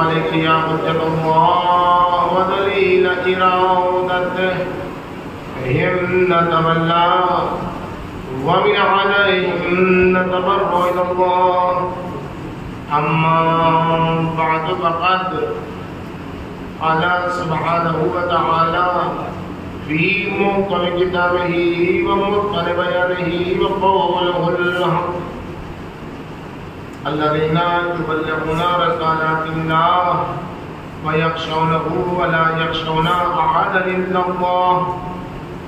عليك يا حجة الله ودليل إرادته فإن تولى ومن عليهم نتبرأ إلى الله. أما بعد فقد قال سبحانه وتعالى في محكم كتابه ومتقن بيانه وقوله الحق الذين يبلغون رسالات الله ويخشونه ولا يخشون أحدا إلا الله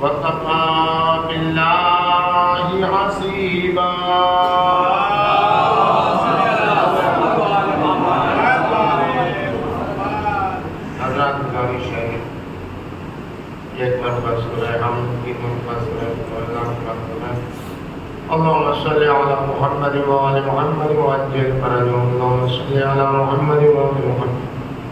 وكفى بالله حسيبا. حضرات گزارش ہے ایک مرتبہ سورہ حمد کی مرتبہ سورہ اللهم صل على محمد وآل محمد وعجل فرجهم. اللهم صل على محمد وآل محمد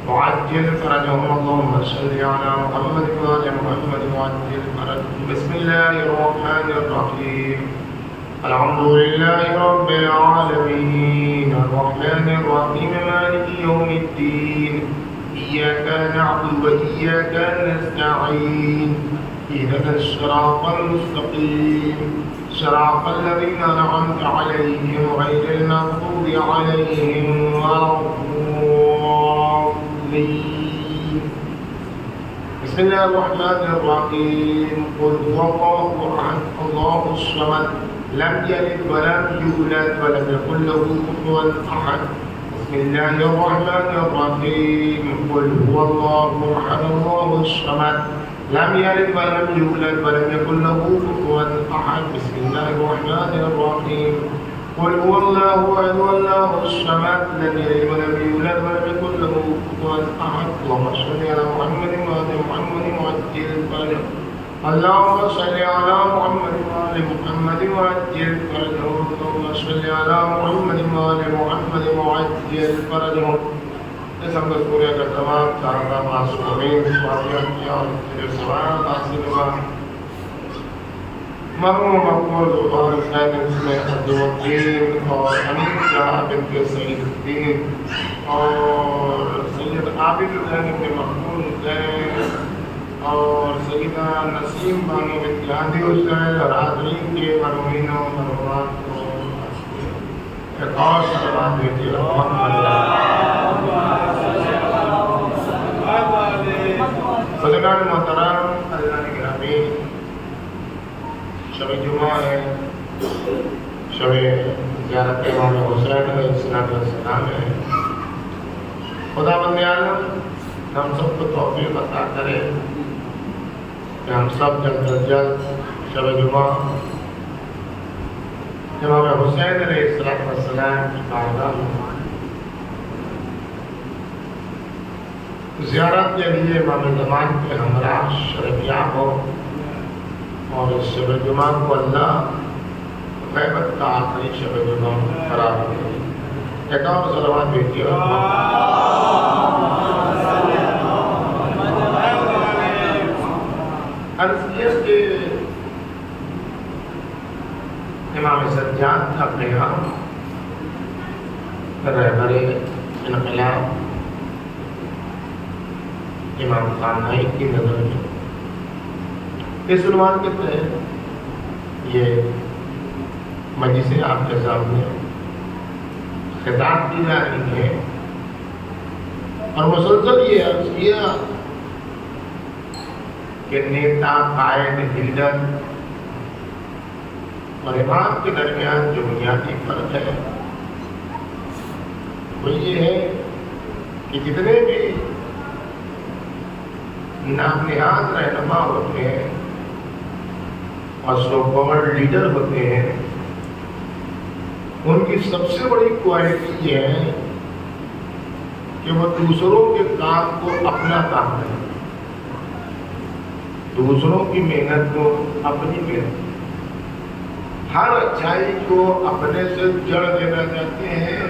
وعجل فرجهم. اللهم صل على محمد وآل محمد وعجل فرجهم. بسم الله الرحمن الرحيم. الحمد لله رب العالمين الرحمن الرحيم مالك يوم الدين إياك نعبد وإياك نستعين اهدنا الصراط المستقيم صراط الذين أنعمت عليهم غير المغضوب عليهم ولا الضالين. بسم الله الرحمن الرحيم. قل هو الله أحد الله الصمد لم يلد ولم يولد ولم يكن له كفوا أحد. بسم الله الرحمن الرحيم. قل هو الله أحد الله الصمد لم يلد ولم يولد ولم يكن له كفوا أحد. بسم الله الرحمن الرحيم. قل هو الله أحد الله الصمد لم يلد ولم يولد ولم يكن له كفوا أحد. اللهم صل على محمد وآل محمد وعجل فرجهم. اللهم صل على محمد وآل محمد وعجل فرجهم. اللهم صل على محمد وآل محمد وعجل فرجهم. اس ہم سورہ کا تمام چارہ معصومین سوالیات کیا اور تیرے سوال حاصل ہوا. مرحوم مقبول اور حسین میں عبدالدین اور امین جہاں بنت سعید الدین اور سید عابد حسین بن مقبول حسین اور سیدہ نسیم بانو بنت ہادی حسین اور حاضرین کے مرحومین و مرحومات کو ایک اور سلام دیتی بزرگان محترم اللہ نے گرامی شب جمعہ ہے شب زیارت امام حسین علیہ السلام ہے. خدا بند عالم ہم سب کو توفیق عطا کرے کہ ہم سب جلد از جلد شب جمعہ امام حسین علیہ السلام کی بارگاہ زیارت کے لیے امام زمان کے ہمراہ شرفیاب ہو اور اس شب جمعہ کو اللہ غیبت کا آخری شب جمعہ قرار دے. ایک اور صلوات بھیجیے. عرضیت کے امام سجاد کا پیغام رہبر انقلاب امام خانائی کی نظر میں اس عنوان کے تحت یہ مجلس آپ کے سامنے خطاب کی جا رہی ہے اور مسلسل یہ عرض کیا کہ نیتا قائد لیڈر اور امام کے درمیان جو بنیادی فرق ہے وہ یہ ہے کہ جتنے بھی نام نہاد رہنما ہوتے ہیں اور سو پاور لیڈر ہوتے ہیں ان کی سب سے بڑی کوالٹی یہ ہے کہ وہ دوسروں کے کام کو اپنا کام کریں، دوسروں کی محنت کو اپنی محنت، ہر اچھائی کو اپنے سے جڑ دینا چاہتے ہیں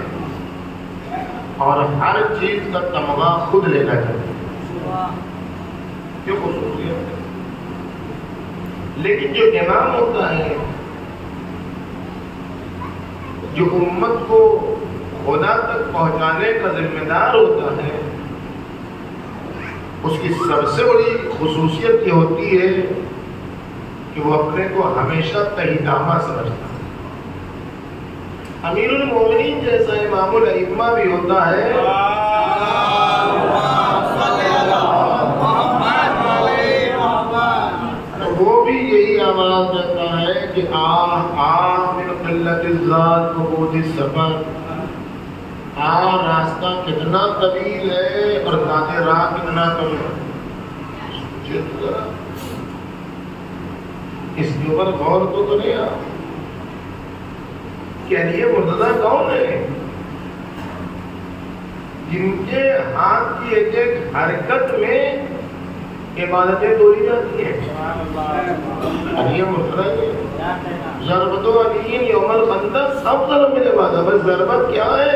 اور ہر چیز کا تمغہ خود لینا چاہتے ہیں. کیوں خصوصیت ہے؟ لیکن جو امام ہوتا ہے، جو امت کو خدا تک پہنچانے کا ذمہ دار ہوتا ہے، اس کی سب سے بڑی خصوصیت یہ ہوتی ہے کہ وہ اپنے کو ہمیشہ تہیدامہ سمجھتا ہے. امیر المومنین جیسا امام الائمہ بھی ہوتا ہے وہ بھی یہی آواز دیتا ہے کہ من قلت الذات و بود السفر. راستہ کتنا طویل ہے اور داد راہ کتنا کم ہے. اس کے اوپر غور تو کریں آپ کہ علی مرتضیٰ کون ہے جن کے ہاتھ کی ایک ایک حرکت میں عبادتیں توڑی جاتی ہیں. علی مرتضیٰ کے ضربت و علی یوم الخندق افضل من عبادت. بس ضربت کیا ہے؟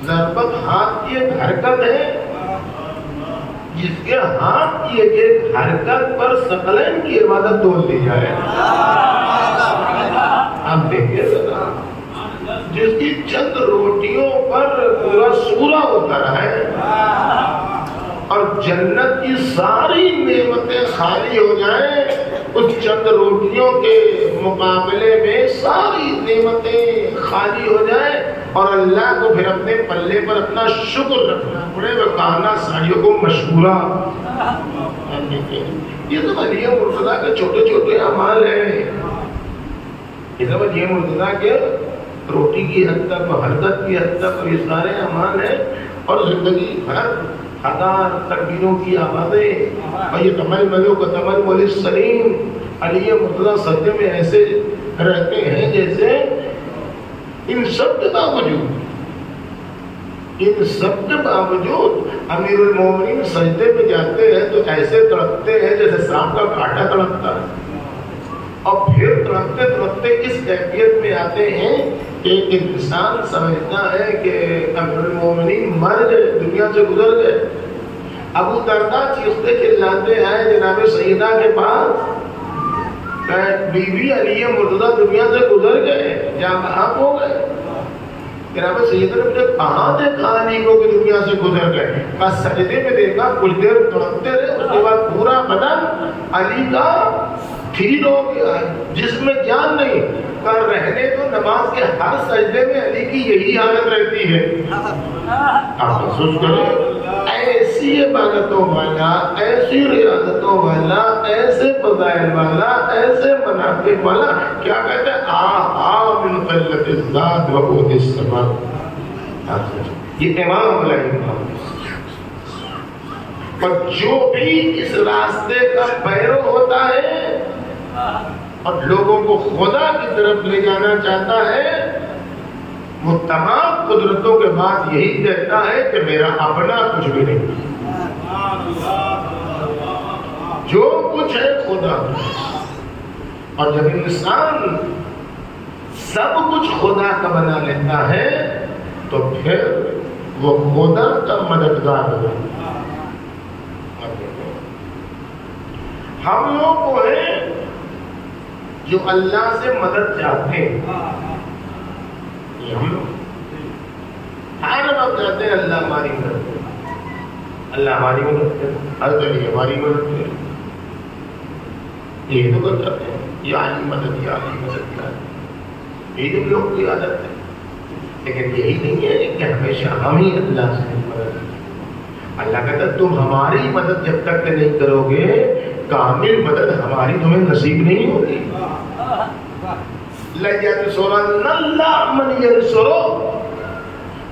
ضربت ہاتھ کی ایک حرکت ہے جس کے ہاتھ کی ایک ایک حرکت پر ثقلین کی عبادت توڑ دی جائے. آپ دیکھیے ذرا جس کی چند روٹیوں پر پورا سورہ ہوتا ہے اور جنت کی ساری نعمتیں خالی ہو جائیں اس چند روٹیوں کے مقابلے میں ساری نعمتیں خالی ہو جائیں اور اللہ کو پھر اپنے پلے پر اپنا شکر رکھنا پڑے. وہ کہنا ساڑیوں کو مشہورہ. یہ تو علی مرتضیٰ کے چھوٹے چھوٹے اعمال ہیں. یہ سب علی مرتضیٰ کے روٹی کی حد تک حرکت کی حد تک یہ سارے اعمال ہیں. اور زندگی بھر ہزار تکبیروں کی آوازیں اور یہ تمل ملو کا تمل مل سلیم. علی مرتضیٰ سجدے میں ایسے رہتے ہیں جیسے ان سب کے باوجود امیر المومنین سجدے میں جاتے ہیں تو ایسے تڑپتے ہیں جیسے سانپ کا کانٹا تڑپتا ہے. اور پھر تڑپتے تڑپتے اس کیفیت میں آتے ہیں کہ انسان سمجھتا ہے کہ امیر المومنین مر گئے, دنیا سے گزر گئے. ابو درداء چیختے چلاتے ہیں جناب سیدہ کے پاس بی بی علی مرتضیٰ دنیا سے گزر گئے, جہاں ہو گئے. جناب سیدہ نے مجھے کہاں دیکھا علی کو کہ دنیا سے گزر گئے؟ کہا سجدے میں دیکھا, کچھ دیر تڑپتے رہے, اس کے بعد پورا بدن علی کا ٹھیک ہو گیا, جس میں جان نہیں. کر رہنے تو نماز کے ہر سجدے میں علی کی یہی حالت رہتی ہے. آپ محسوس کریں ایسی عبادتوں والا, ایسی ریاضتوں والا, ایسے فضائل والا, ایسے مناقب والا, کیا کہتے ہیں من قلت الذات و بود السفر. یہ امام الائمہ. اور جو بھی اس راستے کا پیرو ہوتا ہے اور لوگوں کو خدا کی طرف لے جانا چاہتا ہے وہ تمام قدرتوں کے بعد یہی کہتا ہے کہ میرا اپنا کچھ بھی نہیں, جو کچھ ہے خدا. اور جب انسان سب کچھ خدا کا بنا لیتا ہے تو پھر وہ خدا کا مددگار ہے. ہم لوگ وہ ہیں جو اللہ سے مدد چاہتے ہیں. ہم لوگ ہر وقت کہتے ہیں اللہ ہماری مدد کرے, اللہ ہماری مدد کرے, ہر گھڑی ہماری مدد کرے. یہ تو کر جاتے ہیں یا علی مدد, یا علی مدد, یا یہی تو لوگ کی عادت ہے. لیکن یہی نہیں ہے کہ ہمیشہ ہم ہی اللہ سے مدد کریں. اللہ کہتا ہے تم ہماری مدد جب تک نہیں کرو گے کامل مدد ہماری تمہیں نصیب نہیں ہوگی.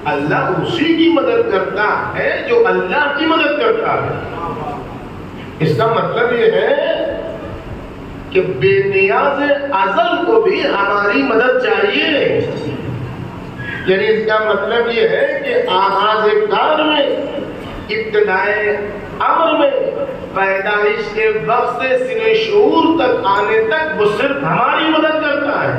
اللہ اسی کی مدد کرتا ہے جو اللہ کی مدد کرتا ہے. اس کا مطلب یہ ہے کہ بے نیاز ازل کو بھی ہماری مدد چاہیے. یعنی اس کا مطلب یہ ہے کہ آغاز کار میں, ابتدائے امر میں, پیدائش کے وقت سے سن شعور تک آنے تک وہ صرف ہماری مدد کرتا ہے.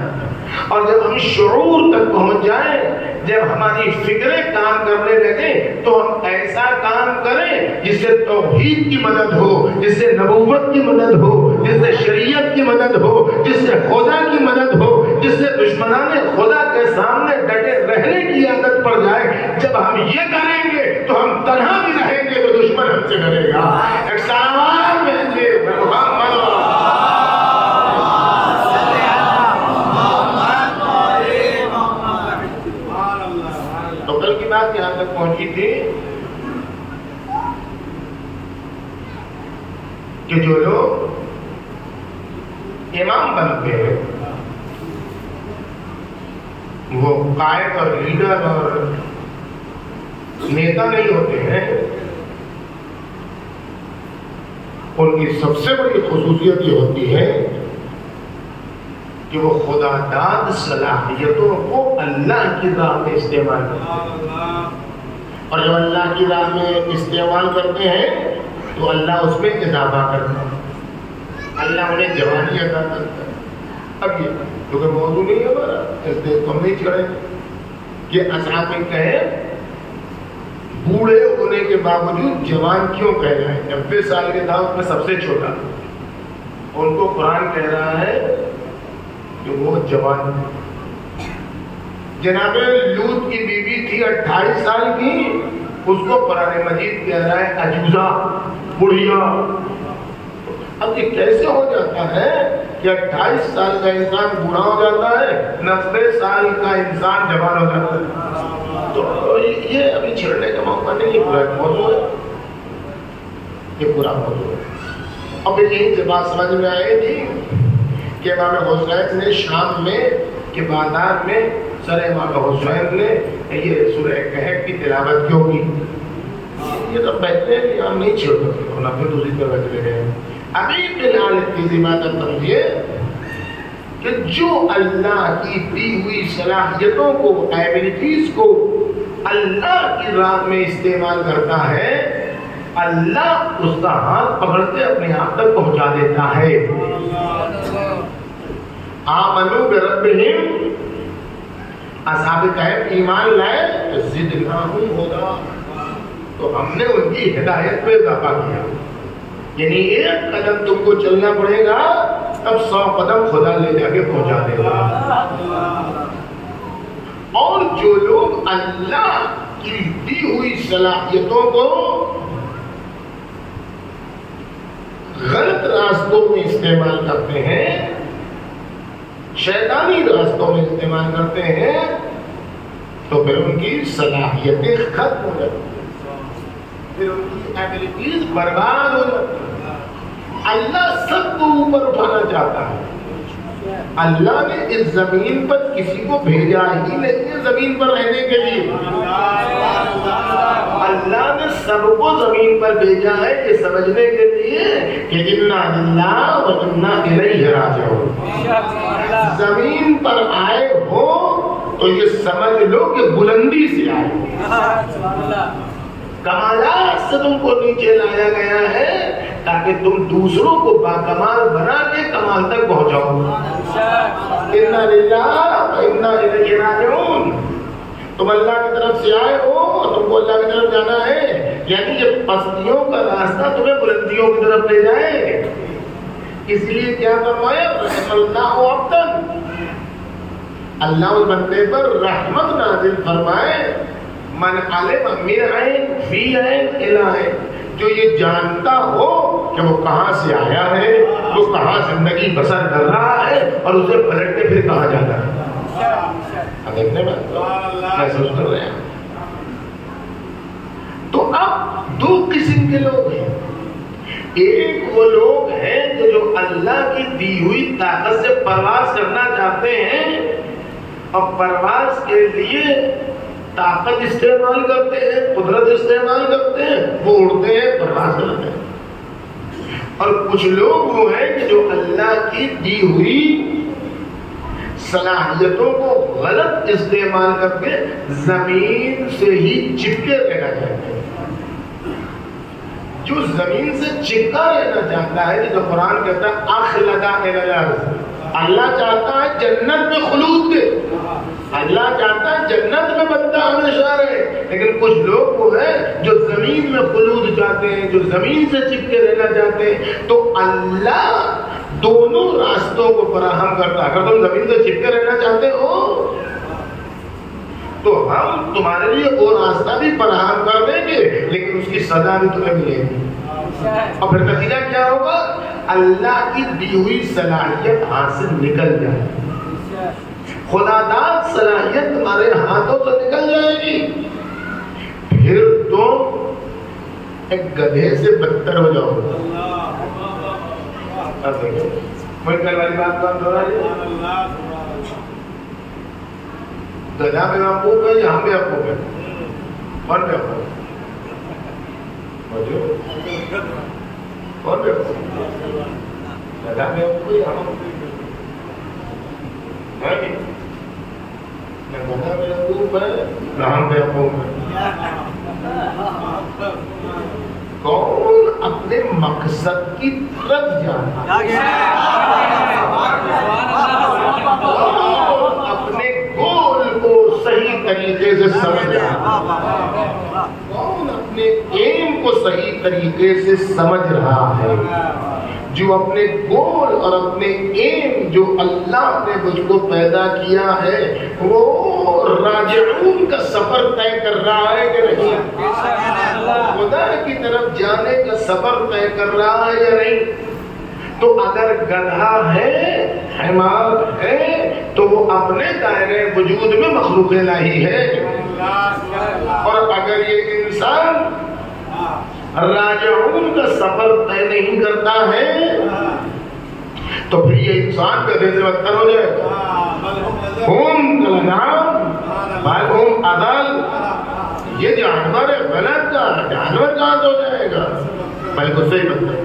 اور جب ہم شعور تک پہنچ جائیں, جب ہماری فکریں کام کرنے لگیں تو ہم ایسا کام کریں جس سے توحید کی مدد ہو, جس سے نبوت کی مدد ہو, جس سے شریعت کی مدد ہو, جس سے خدا کی مدد ہو, جس سے دشمنان خدا کے سامنے ڈٹے رہنے کی عادت پڑ جائے. جب ہم یہ کریں گے تو ہم تنہا بھی رہیں گے تو دشمن ہم سے ڈرے گا. ایک سلام بھیجیے محمد. تو کل کی بات یہاں تک پہنچی تھی کہ جو لوگ امام بنتے ہیں وہ قائد اور لیڈر اور نیتا نہیں ہوتے ہیں. ان کی سب سے بڑی خصوصیت یہ ہوتی ہے کہ وہ خدا داد صلاحیتوں کو اللہ کی راہ میں استعمال کرتے ہیں. اور جب اللہ کی راہ میں استعمال کرتے ہیں تو اللہ اس میں اضافہ کرتا ہے. اللہ انہیں جوانی عطا کرتا ہے. اب یہ کیونکہ موضوع نہیں ہے ہمارا اس لیے تو ہم نہیں چھڑیں کہ اصحاب میں کہے بوڑھے ہونے کے باوجود جوان کیوں کہہ رہے ہیں. 90 سال کے تھا اس میں سب سے چھوٹا. ان کو قرآن کہہ رہا ہے کہ وہ جوان. جناب لوط کی بیوی تھی 28 سال کی, اس کو قرآن مجید کہہ رہا ہے عجوزہ, بڑھیا. اب یہ کیسے ہو جاتا ہے کہ 28 سال کا انسان بوڑھا ہو جاتا ہے, 90 سال کا انسان جوان ہو جاتا ہے؟ تو یہ ابھی چھڑنے کا موقع نہیں, یہ پورا موضوع ہے, یہ پورا موضوع ہے. اب یہی سے بات سمجھ میں آئی تھی کہ امام حسین نے شام میں کے بازار میں سر امام حسین نے یہ سورہ کہف کی تلاوت کیوں کی. یہ تو بہتر ہے کہ ہم نہیں چھوڑ سکتے اور اپنے دوسری طرح چلے گئے. ابھی فی الحال اتنی بات سمجھیے کہ جو اللہ کی دی ہوئی صلاحیتوں کو, ایبلٹیز کو اللہ کی راہ میں استعمال کرتا ہے, اللہ اس کا ہاتھ پکڑتے اپنے آپ تک پہنچا دیتا ہے. آمنوا بربہم, اصحاب کہف ایمان لائے, زدناہم ہدی, تو ہم نے ان کی ہدایت میں اضافہ کیا. یعنی ایک قدم تم کو چلنا پڑے گا, تب 100 قدم خدا لے جا کے پہنچا دے گا. اور جو لوگ اللہ کی دی ہوئی صلاحیتوں کو غلط راستوں میں استعمال کرتے ہیں, شیطانی راستوں میں استعمال کرتے ہیں, تو پھر ان کی صلاحیتیں ختم ہو جاتی ہیں, پھر ان کی ایبلٹیز برباد ہو جاتی ہیں. اللہ سب کو اوپر اٹھانا چاہتا ہے. اللہ نے اس زمین پر کسی کو بھیجا ہی نہیں ہے زمین پر رہنے کے لیے. اللہ نے سب کو زمین پر بھیجا ہے یہ سمجھنے کے لیے کہ انا للہ و انا الیہ راجعون. زمین پر آئے ہو تو یہ سمجھ لو کہ بلندی سے آئے ہو. کمالات سے تم کو نیچے لایا گیا ہے تاکہ تم دوسروں کو باکمال بنا کے کمال تک پہنچاؤ. انا للہ و انا الیہ راجعون. تم اللہ کی طرف سے آئے ہو اور تم کو اللہ کی طرف جانا ہے, یعنی یہ پستیوں کا راستہ تمہیں بلندیوں کی طرف لے جائے. اس لیے کیا فرمایا, رحم اللہ عبدا, اللہ اس بندے پر رحمت نازل فرمائے. من علم من عین فی عین الی عین, جو یہ جانتا ہو کہ وہ کہاں سے آیا ہے, وہ کہاں زندگی بسر کر رہا ہے, اور اسے پلٹ کے پھر کہاں جانا ہے. دیکھنے میں محسوس کر رہے ہیں. تو اب 2 قسم کے لوگ ہیں. ایک وہ لوگ ہیں کہ جو اللہ کی دی ہوئی طاقت سے پرواز کرنا چاہتے ہیں اور پرواز کے لیے طاقت استعمال کرتے ہیں, قدرت استعمال کرتے ہیں, وہ اڑتے ہیں, پرواز کرتے ہیں. اور کچھ لوگ وہ ہیں کہ جو اللہ کی دی ہوئی صلاحیتوں کو غلط استعمال کر کے زمین سے ہی چپکے رہنا چاہتے ہیں. جو زمین سے چپکا رہنا چاہتا ہے, جو قرآن کہتا ہے اخلدا الی الارض, اللہ چاہتا ہے جنت میں خلود دے, اللہ چاہتا ہے جنت میں بندہ ہمیشہ رہے. لیکن کچھ لوگ وہ ہیں جو زمین میں خلود چاہتے ہیں, جو زمین سے چپکے رہنا چاہتے ہیں. تو اللہ دونوں راستوں کو فراہم کرتا ہے. اگر تم زمین سے چپکے رہنا چاہتے ہو تو ہم تمہارے لیے وہ راستہ بھی فراہم کر دیں گے، لیکن اس کی سزا بھی تمہیں ملے گی۔ اور پھر نتیجہ کیا ہوگا؟ اللہ کی دی ہوئی صلاحیت ہاتھ سے نکل جائے گی، خدا داد صلاحیت تمہارے ہاتھوں سے نکل جائے گی، پھر تم ایک گدھے سے بدتر ہو جاؤ گے۔ کوئی کل والی بات کون ہو رہا ہے؟ گدھا بے وقوف ہے یا ہم بے وقوف ہے؟ کون بے وقوف ہے؟ کون بے وقوف ہے؟ گدھا بے وقوف ہے یا ہم؟ نہ گدھا بے وقوف ہے نہ ہم بے وقوف ہے۔ کون اپنے مقصد کی طرف جانا، اپنے گول کو صحیح طریقے سے سمجھ رہا، کون اپنے ایم کو صحیح طریقے سے سمجھ رہا ہے، جو اپنے گول اور اپنے ایم جو اللہ نے مجھ کو پیدا کیا ہے وہ راجعون کا سفر طے کر رہا ہے کہ نہیں، خدا کی طرف جانے کا سفر طے کر رہا ہے یا نہیں۔ تو اگر گدھا ہے، حمار ہے، تو وہ اپنے دائرے وجود میں مخلوق الہی ہے، اور اگر یہ انسان راجعون کا سفر طے نہیں کرتا ہے تو پھر یہ انسان گدھے سے بدتر ہو جائے گا۔ ہم کلنام بل ہم اضل، یہ جانور ہے، غلط کا جانور کہاں ہو جائے گا، بلکہ اس سے ہی بدتر ہے۔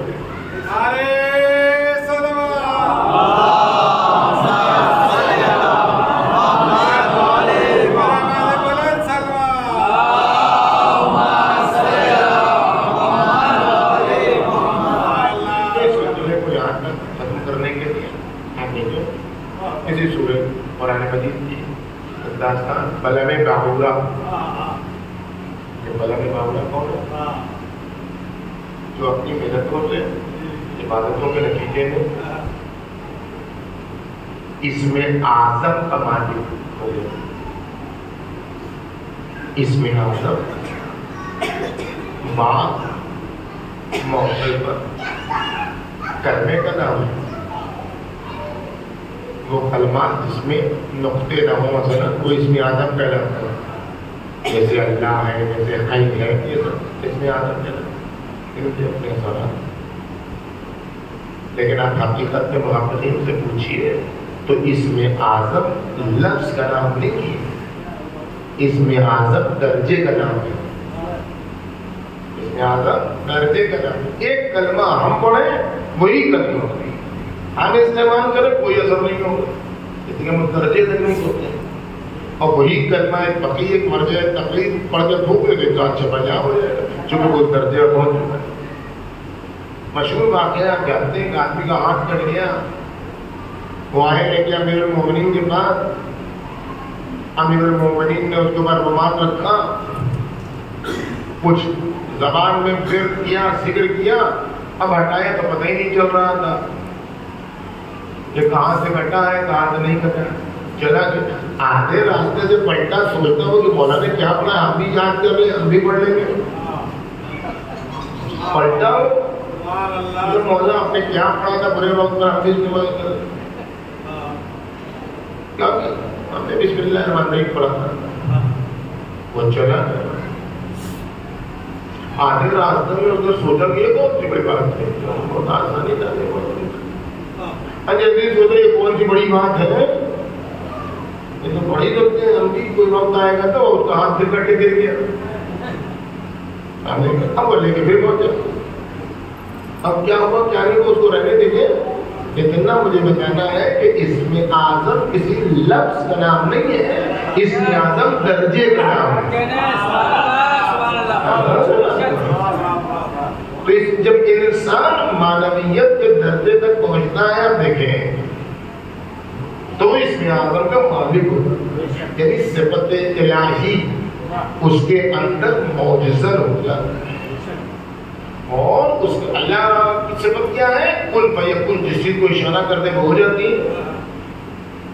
اسی سورہ قرآن مجید کی داستان بلم باہورہ، یہ بلم باہورہ کون ہے؟ جو اپنی محنتوں سے عبادتوں کے نتیجے میں اس میں اعظم کا مالک ہو گیا۔ اس میں اعظم بات موقع پر کرنے کا نام ہے، وہ کلمات جس میں نقطے نہ ہوں، مثلا وہ اس میں اعظم کہلاتا ہے، جیسے اللہ ہے، جیسے حی ہے، یہ سب اس میں اعظم کہلاتا ہے، ان کے اپنے اثرات۔ لیکن آپ حقیقت میں محققین سے پوچھیے تو اس میں اعظم لفظ کا نام نہیں ہے، اس میں اعظم درجے کا نام ہے، اس میں اعظم درجے کا نام ہے۔ ایک کلمہ ہم پڑھیں وہی کلمہ ہم استعمال کریں کوئی اثر نہیں ہوگا، اس لیے ہم درجے تک نہیں ہوتے ہیں، اور وہی کلمہ ایک فقیر ایک مرجع تقلید پڑھ کے پھونک لے تو اچھا بجا ہو جائے گا، چونکہ وہ درجے پر پہنچ چکا ہے۔ مشہور واقعہ آپ جانتے ہیں کہ آدمی کا ہاتھ کٹ گیا، وہ آئے لے کے امیر المومنین کے پاس، امیر المومنین نے اس کے اوپر رومال رکھا، کچھ زبان میں پھر کیا، ذکر کیا، اب ہٹایا تو پتہ ہی نہیں چل رہا تھا یہ کہاں سے کٹا ہے کہاں سے نہیں کٹا، چلا کہ آدھے راستے سے پلٹا، سوچتا ہو کہ مولا نے کیا پڑھا، ہم بھی یاد کر لیں، ہم بھی پڑھ لیں گے، پلٹا ہو مولا آپ نے کیا پڑھا تھا برے وقت پر، ہم بھی استعمال کر کیا ہم نے بسم اللہ الرحمن الرحیم پڑھا تھا، وہ چلا آدھے راستے میں اس نے سوچا کہ یہ کون سی بڑی بات ہے، بہت آسانی تھا، جیسے سوچے یہ کون سی بڑی بات ہے، یہ تو پڑھ ہی سکتے ہیں ہم بھی، کوئی وقت آئے گا تو اس کا ہاتھ پھر کٹ کے گر گیا، اب وہ لے کے پھر پہنچا، اب کیا ہوا کیا نہیں، اس کو رہنے دیجیے، اتنا مجھے بتانا ہے کہ اس میں اعظم کسی لفظ کا نام نہیں ہے، اس میں اعظم درجے کا نام ہے۔ تو جب انسان معنویت کے درجے تک پہنچتا ہے، آپ دیکھیں تو اس میں اعظم کا مالک ہوتا، یعنی صفت الہی اس کے اندر معجزہ ہو جاتا ہے، اور اس کا اللہ کی صفت کیا ہے، کن فیکن، جس چیز کو اشارہ کر دے وہ ہو جاتی ہے،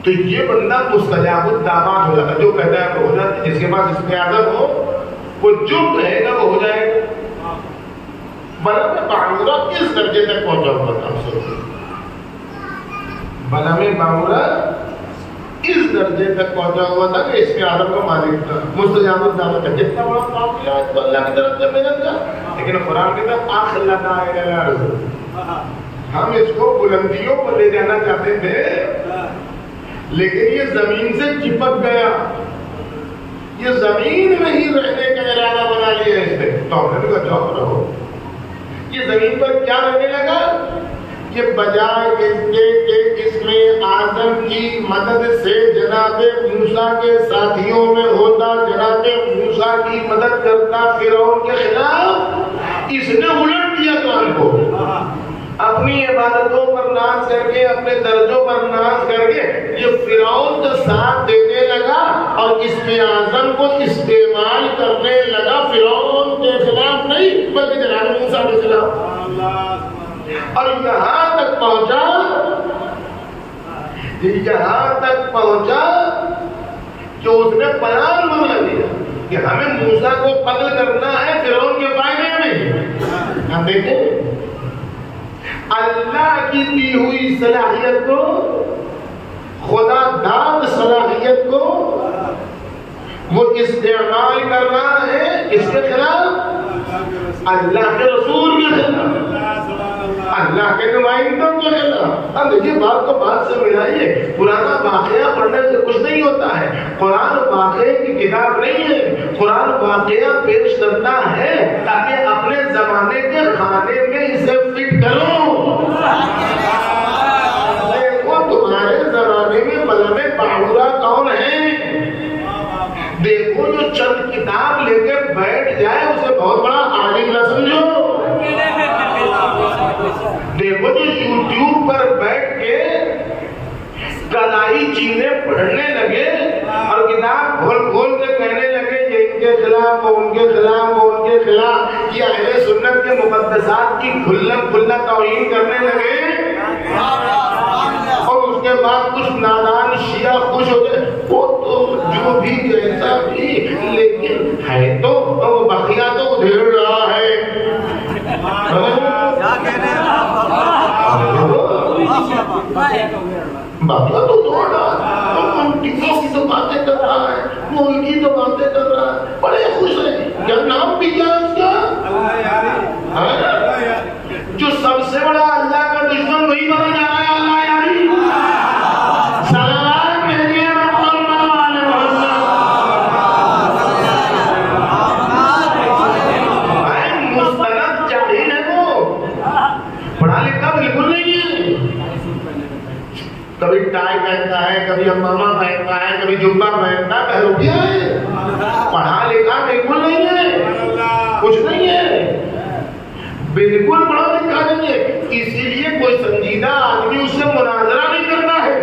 تو یہ بندہ مستجاب الدعوات ہو جاتا ہے، جو کہتا ہے وہ ہو جاتا جس کے پاس اسم اعظم ہو وہ جو کہے گا وہ ہو جائے گا. بلم معمورہ کس درجے تک پہنچا ہوا تھا؟ بلم معمورہ اس درجے تک پہنچا ہوا تھا کہ اسم اعظم کا مالک تھا، مستجاب الدعوت تھا. جتنا بڑا معاملہ ہے تو اللہ کی طرف سے مدد کا. لیکن قرآن کے اندر اخلنا الى الارض، ہم اس کو بلندیوں پر لے جانا چاہتے تھے لیکن یہ زمین سے چپک گیا. یہ زمین میں ہی رہنے کا ارادہ بنا لیا اس نے. تو ہم نے کہا جاؤ رہو. یہ زمین پر کیا رہنے لگا؟ یہ بجائے اس کے کہ اس میں آدم کی مدد سے جناب موسیٰ کے ساتھیوں میں ہوتا، جناب موسیٰ کی مدد کرتا فرعون کے خلاف، اس نے الٹ دیا کام کو. اپنی عبادتوں پر ناز کر کے، اپنے درجوں پر ناز کر کے یہ فرعون کا ساتھ دینے لگا اور اس میں اعظم کو استعمال کرنے لگا فرعون کے خلاف نہیں بلکہ جناب موسیٰ کے خلاف. اور یہاں تک پہنچا کہ اس نے بیان بنا دیا کہ ہمیں موسیٰ کو قتل کرنا ہے فرعون کے فائدے میں. ہم دیکھیں اللہ کی دی ہوئی صلاحیت کو، خدا داد صلاحیت کو وہ استعمال کرنا ہے اس کے خلاف، اللہ کے رسول کے خلاف، اللہ کے نمائندوں کے خلاف. اب دیکھیے بات کو بات سے ملائیے. پرانا واقعہ پڑھنے سے کچھ نہیں ہوتا ہے. قرآن واقعے کی کتاب نہیں ہے. قرآن واقعہ پیش کرتا ہے تاکہ اپنے زمانے کے کھانے میں اسے فٹ کرو. دیکھو تمہارے زمانے میں بلم معمورہ کون ہے؟ دیکھو جو چند کتاب لے کے بیٹھ جائے اسے بہت بڑا عالم نہ سمجھو. دیکھو جو یوٹیوب پر بیٹھ کے کلائی چیزیں پڑھنے لگے اور کتاب کھول کھول کے کہنے لگے یہ ان کے خلاف، وہ ان کے خلاف، وہ ان کے خلاف، یہ اہل سنت کے مقدسات کی کھلا توہین کرنے لگے. اور اس کے بعد کچھ نادان شیعہ خوش ہو گئے. وہ تو جو بھی جیسا بھی لیکن ہے تو وہ بقیہ تو ادھیڑ رہا ہے. باقیہ تو دوڑ رہا ہے، ٹکوں کی تو باتیں کر رہا ہے، وہ ان کی تو باتیں کر رہا ہے، بڑے خوش ہیں. کیا نام بھی کیا اس کا؟ جو سب سے بڑا اللہ کا دشمن وہی بنا جا رہا ہے. اللہ یاری سلام میرے محمد والے مستند جاہل ہے. وہ پڑھا لکھا بالکل نہیں ہے. کبھی ٹائی پہنتا ہے، کبھی امامہ پہنتا ہے، کبھی جبہ پہنتا ہے، بہروپیہ ہے. پڑھا لکھا بالکل نہیں ہے، کچھ نہیں ہے، بالکل پڑھا لکھا نہیں ہے. اسی لیے کوئی سنجیدہ آدمی اس سے مناظرہ نہیں کرتا ہے.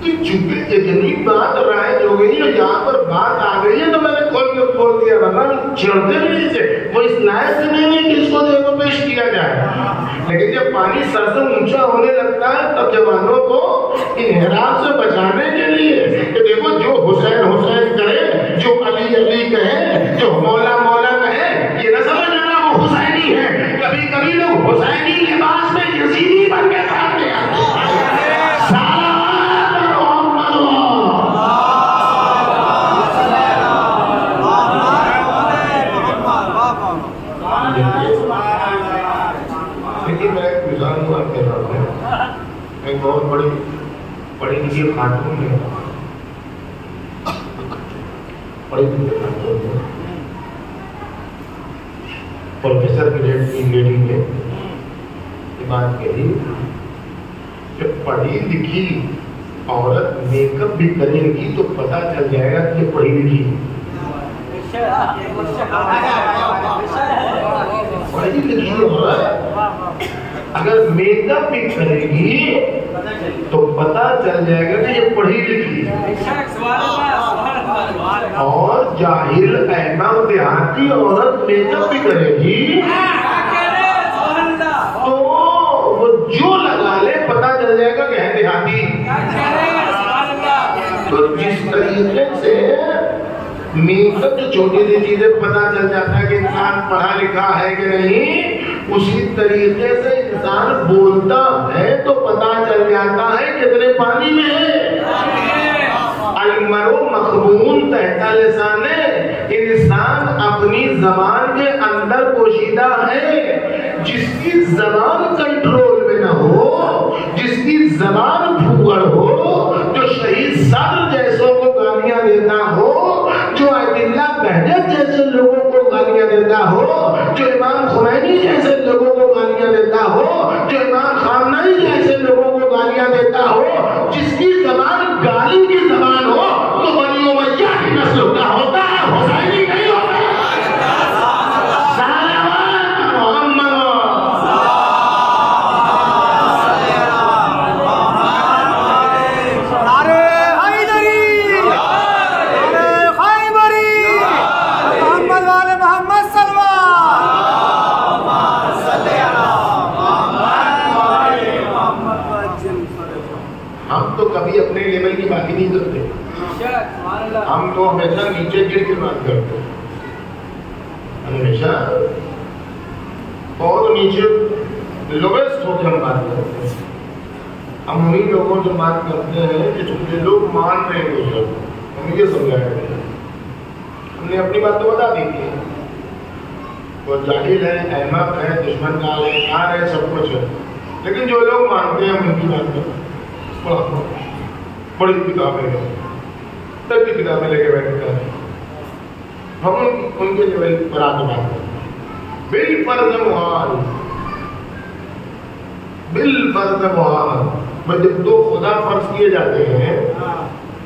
چونکہ اتنی بات رائج ہو گئی ہے، یہاں پر بات آ گئی ہے تو میں نے کھول کے بول دیا، ورنہ چھڑتے بھی نہیں سے وہ اس لائق سے نہیں ہے کہ اس کو دیکھو پیش کیا جائے. لیکن جب پانی سر سے اونچا ہونے لگتا ہے تب جوانوں کو انحراف سے بچانے کے لیے کہ دیکھو جو حسین حسین کرے، جو علی علی کہے، جو مولا مولا کہے، یہ نہ سمجھ لینا وہ حسینی ہے. کبھی کبھی لوگ حسینی لباس میں یزیدی بن کے سامنے آتے ہیں. ایک بہت بڑی پڑھی لکھی خاتون ہے، پڑھی لکھی خاتون ہے، پروفیسر گریڈ کی لیڈی نے یہ بات کہی کہ پڑھی لکھی عورت میک اپ بھی کرے گی تو پتہ چل جائے گا کہ پڑھی لکھی. پڑھی لکھی عورت اگر میک اپ بھی کرے گی تو پتہ چل جائے گا کہ یہ پڑھی لکھی. اور جاہل احمد دیہاتی عورت میک اپ بھی کرے گی تو وہ جو لگا لے پتہ چل جائے گا کہ ہے دیہاتی. تو جس طریقے سے میکپ جو چھوٹی سی چیزیں پتہ چل جاتا ہے کہ انسان پڑھا لکھا ہے کہ نہیں، اسی طریقے سے انسان بولتا ہے تو پتہ چل جاتا ہے کتنے پانی میں ہے۔ المرء مخبون تحت لسانہ، انسان اپنی زبان کے اندر پوشیدہ ہے۔ جس کی زبان کنٹرول میں نہ ہو، جس کی زبان پھوگڑ ہو، جو شہید صدر جیسوں کو گالیاں دیتا ہو، جو آیت اللہ بہجت جیسے لوگوں کو گالیاں دیتا ہو، جو امام خمینی جیسے لوگوں کو گالیاں دیتا ہو، جو امام خامنہئی جیسے لوگوں کو گالیاں دیتا ہو، جس کی زبان گالی کی زبان ہو تو بنی امیہ کی نسل کا ہوتا ہے، حسینی نہیں ہوتا۔ کبھی اپنے لیول کی بات ہی نہیں کرتے، ہم تو ہمیشہ نیچے گر کے بات کرتے ہیں، ہمیشہ بہت نیچے لویسٹ ہو کے ہم بات کرتے ہیں۔ ہم انہیں لوگوں سے بات کرتے ہیں کہ جو لوگ مان رہے ہیں دوسرے کو، ہم یہ سمجھایا کرتے ہیں، ہم نے اپنی بات تو بتا دی تھی، وہ جاہل ہے، احمق ہے، دشمن کا کار ہے، سب کچھ ہے، لیکن جو لوگ مانتے ہیں ہم ان کی بات کرتے ہیں۔ بڑی کتابیں تب کی کتابیں لے کے بیٹھتے ہیں، ہم ان کے لیول پر آ کے بات کرتے ہیں۔ بالفرض محال، بالفرض محال، بس جب دو خدا فرض کیے جاتے ہیں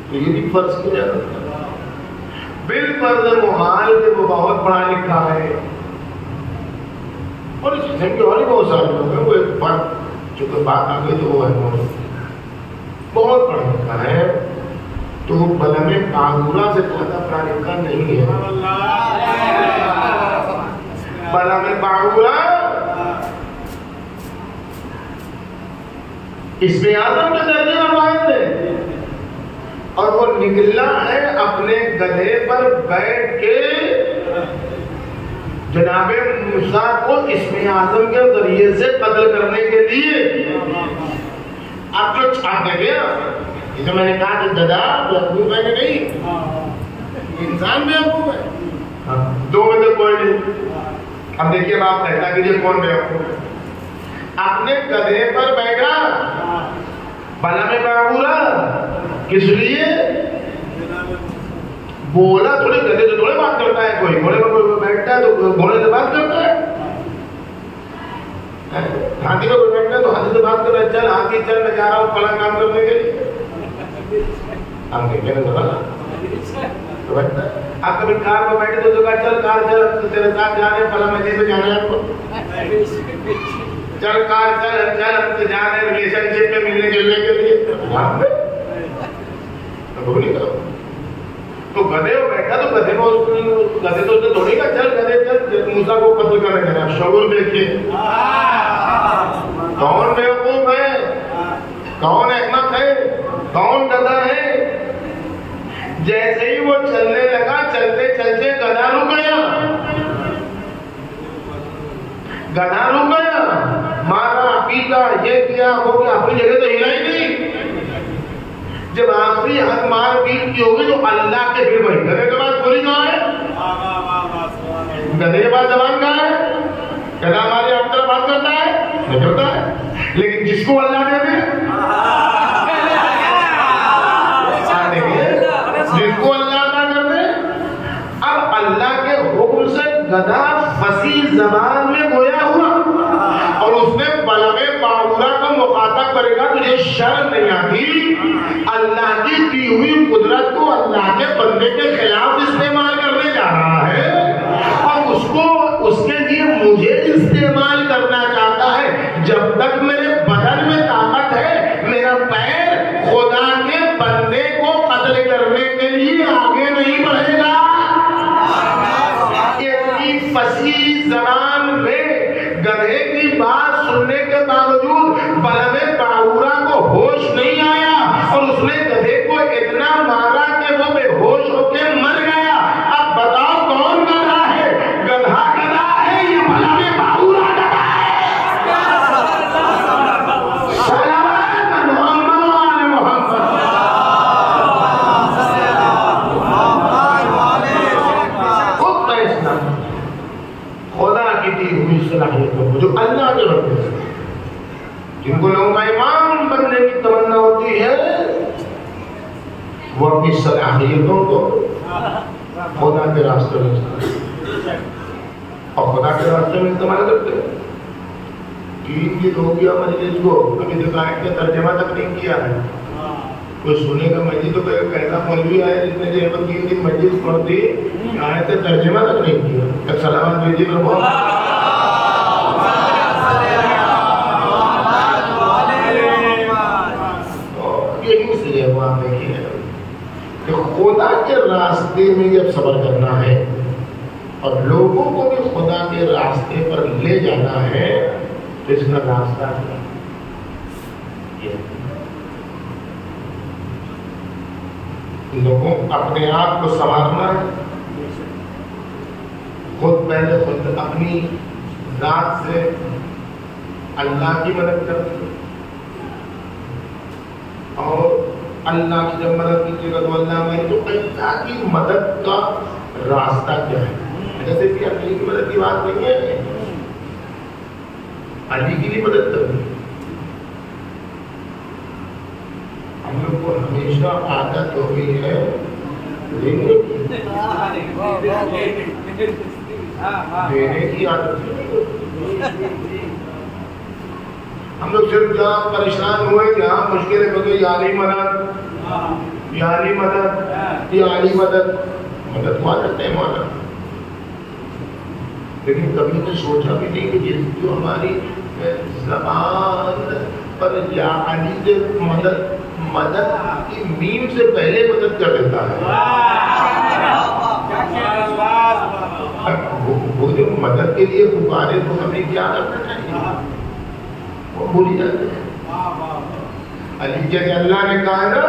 تو یہ بھی فرض کیا جاتا ہے۔ بالفرض محال کہ وہ بہت پڑھا لکھا ہے، اور اس قسم کے اور بھی بہت سارے لوگ ہیں، وہ ایک فرق جو کہ بات آ گئی تو وہ ہے بہت پڑھا لکھا ہے تو بلم قاہورہ سے زیادہ پڑھا لکھا نہیں ہے۔ بلم قاہورہ اسم اعظم کے درجے میں واحد ہے، اور وہ نکلا ہے اپنے گدھے پر بیٹھ کے جناب موسیٰ کو اسم اعظم کے ذریعے سے قتل کرنے کے لیے۔ آپ جو چھاٹ گیا، یہ جو میں نے کہا کہ دادا بیوقوف ہے کہ نہیں، انسان بیوقوف ہے، دو میں تو کوئی نہیں۔ اب دیکھیے آپ فیصلہ کیجیے کون بیوقوف ہے۔ اپنے گدھے پر بیٹھا بلم قاہورہ، کس لیے؟ بولا تھوڑے گدھے سے تھوڑے بات کرتا ہے، کوئی گھوڑے پر بیٹھتا ہے تو گھوڑے سے بات کرتا ہے، ہاتھی کو بیٹھنا تو ہاتھی سے بات کر رہا ہے، چل ہاتھی چل میں جا رہا ہوں فلاں کام کرنے کے لیے، ہم کہتے ہیں تو بیٹھتا ہے۔ آپ کبھی کار میں بیٹھے تو کہا چل کار چل تیرے ساتھ جا رہے ہیں فلاں مجھے سے جانا ہے آپ کو، چل کار چل چل ہم سے جا رہے ہیں ریلیشن شپ میں ملنے جلنے کے لیے، تو نہیں کرو تو گدھے کو بیٹھا تو گدھے کو گدھے تو اس نے تھوڑی کہا چل گدھے چل موسیٰ کو قتل کرنے کے لیے۔ شعور دیکھیے کون بیوقوف ہے، کون احمق ہے، کون گدھا ہے۔ جیسے ہی وہ چلنے لگا، چلتے چلتے گدھا رک گیا، گدھا رک گیا، مارا پیٹا یہ کیا ہو گیا، اپنی جگہ تو ہلا ہی نہیں۔ جب آخری حد مار پیٹ کی ہوگی تو اللہ کے پھر وہی گدھے کے بعد بولی کہاں ہے، گدھے کے بعد زبان کہاں ہے؟ گدھا ہمارے آپ طرف بات کرتا ہے نہیں کرتا ہے، لیکن جس کو اللہ دے دے، جس کو اللہ عطا کر دے، اب اللہ کے حکم سے گدھا فصیح زبان میں گویا ہوا، اور اس نے بلم قاہورہ کا مخاطب کرے گا تجھے شرم نہیں آتی اللہ کی دی ہوئی قدرت کو اللہ کے بندے کے خلاف استعمال کرنے جا رہا ہے، اور اس کو اس کے لیے مجھے استعمال کرنا چاہتا ہے۔ جب تک میرے بدن میں طاقت ہے، میرا پیر خدا کے بندے کو قتل کرنے کے لیے آگے نہیں بڑھے گا۔ اتنی فصیح زبان میں گدھے کی بات سننے کے باوجود بلم قاہورہ کو ہوش نہیں آیا، اور اس نے گدھے کو اتنا مارا کہ وہ بے ہوش صلاحیتوں کو جو اللہ کے بندے ہیں، جن کو لوگوں کا امام بننے کی تمنا ہوتی ہے، وہ اپنی صلاحیتوں کو خدا کے راستے میں اور خدا کے راستے میں استعمال کرتے ہیں۔ 3 دن ہو گیا مجلس کو، ابھی تک آیت کا ترجمہ تک نہیں کیا ہے۔ کوئی سنے گا مجلس تو کہتا مولوی آیا جس نے جو 3 دن مجلس پڑھ دی، آیت کا ترجمہ تک نہیں کیا۔ ایک سلامت بھیجیے لوگوں، یہی اس لیے وہ آپ دیکھیے کہ خدا کے راستے میں جب صبر کرنا ہے اور لوگوں کو بھی خدا کے راستے پر لے جانا ہے تو اس کا راستہ ہے لوگوں اپنے آپ کو سنوارنا ہے، خود پہلے خود اپنی ذات سے اللہ کی مدد کرنی اور اللہ کی جب مدد کیجیے گا تو اللہ ہماری، تو اللہ کی مدد کا راستہ کیا ہے؟ جیسے کہ علی کی مدد کی بات نہیں ہے، علی کی بھی مدد کرنی۔ ہم لوگ کو ہمیشہ عادت ہو گئی ہے دینے کی عادت ہے۔ ہم لوگ صرف جہاں پریشان ہوئے، جہاں مشکلیں ہو گئی، یا علی مدد، یا علی مدد، یا علی مدد، مدد مدد ہے مولا، لیکن کبھی نے سوچا بھی نہیں کہ جس جو ہماری زبان پر یا علی سے مدد کی میم سے پہلے مدد کر دیتا ہے، وہ جو مدد کے لیے پکارے تو ہمیں کیا کرنا چاہیے؟ وہ بھولی جاتے ہیں۔ علی جیسے اللہ نے کہا ہے نا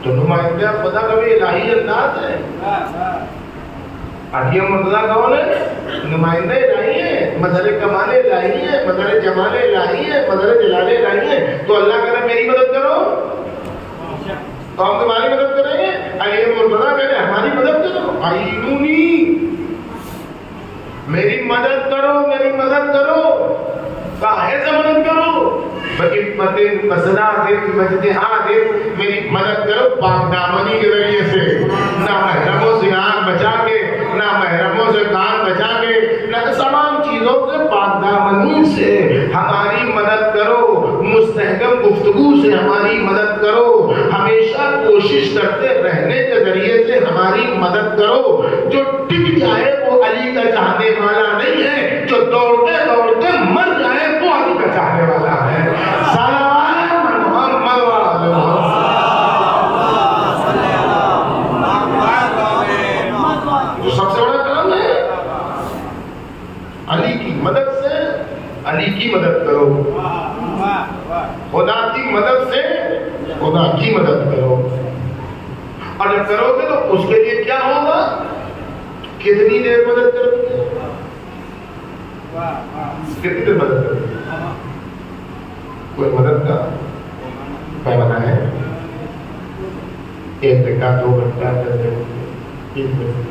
تو نمائندہ خدا کا بھی الہی انداز ہے۔ علی مرتضیٰ کون ہے؟ نمائندہ الہی ہے، مظہر کمال الہی ہے، مظہر جمال الہی ہے، مظہر جلال الہی ہے۔ تو اللہ کہہ رہا میری مدد کرو تو ہم تمہاری مدد کریں گے۔ علی مرتضیٰ کہہ رہے ہماری مدد کرو، عینونی، میری مدد کرو، میری مدد کرو، کاہے سے مدد کرو؟ بخدمت مصلحت مجتہد، میری مدد کرو پاک دامنی کے ذریعے سے، نہ محرموں سے آنکھ بچا کے، نہ محرموں سے کان بچا کے، نہ تمام چیزوں سے پاک دامنی سے ہماری مدد کرو، مستحکم گفتگو سے ہماری مدد کرو، ہمیشہ کوشش کرتے رہنے کے ذریعے سے ہماری مدد کرو۔ جو ٹک جائے وہ علی کا چاہنے والا نہیں ہے، جو دوڑتے دوڑتے مر جائے وہ علی کا چاہنے والا ہے۔ جو سب سے بڑا کام ہے علی کی مدد سے علی کی مدد کرو، خدا کی مدد سے خدا کی مدد کرو، اور جب کرو گے تو اس کے لیے کیا ہوگا؟ کتنی دیر مدد کرو گے؟ کتنی دیر مدد کرو گے؟ کوئی مدد کا پیمانہ ہے؟ 1 گھنٹہ، 2 گھنٹہ، 10 گھنٹے، 3 گھنٹے؟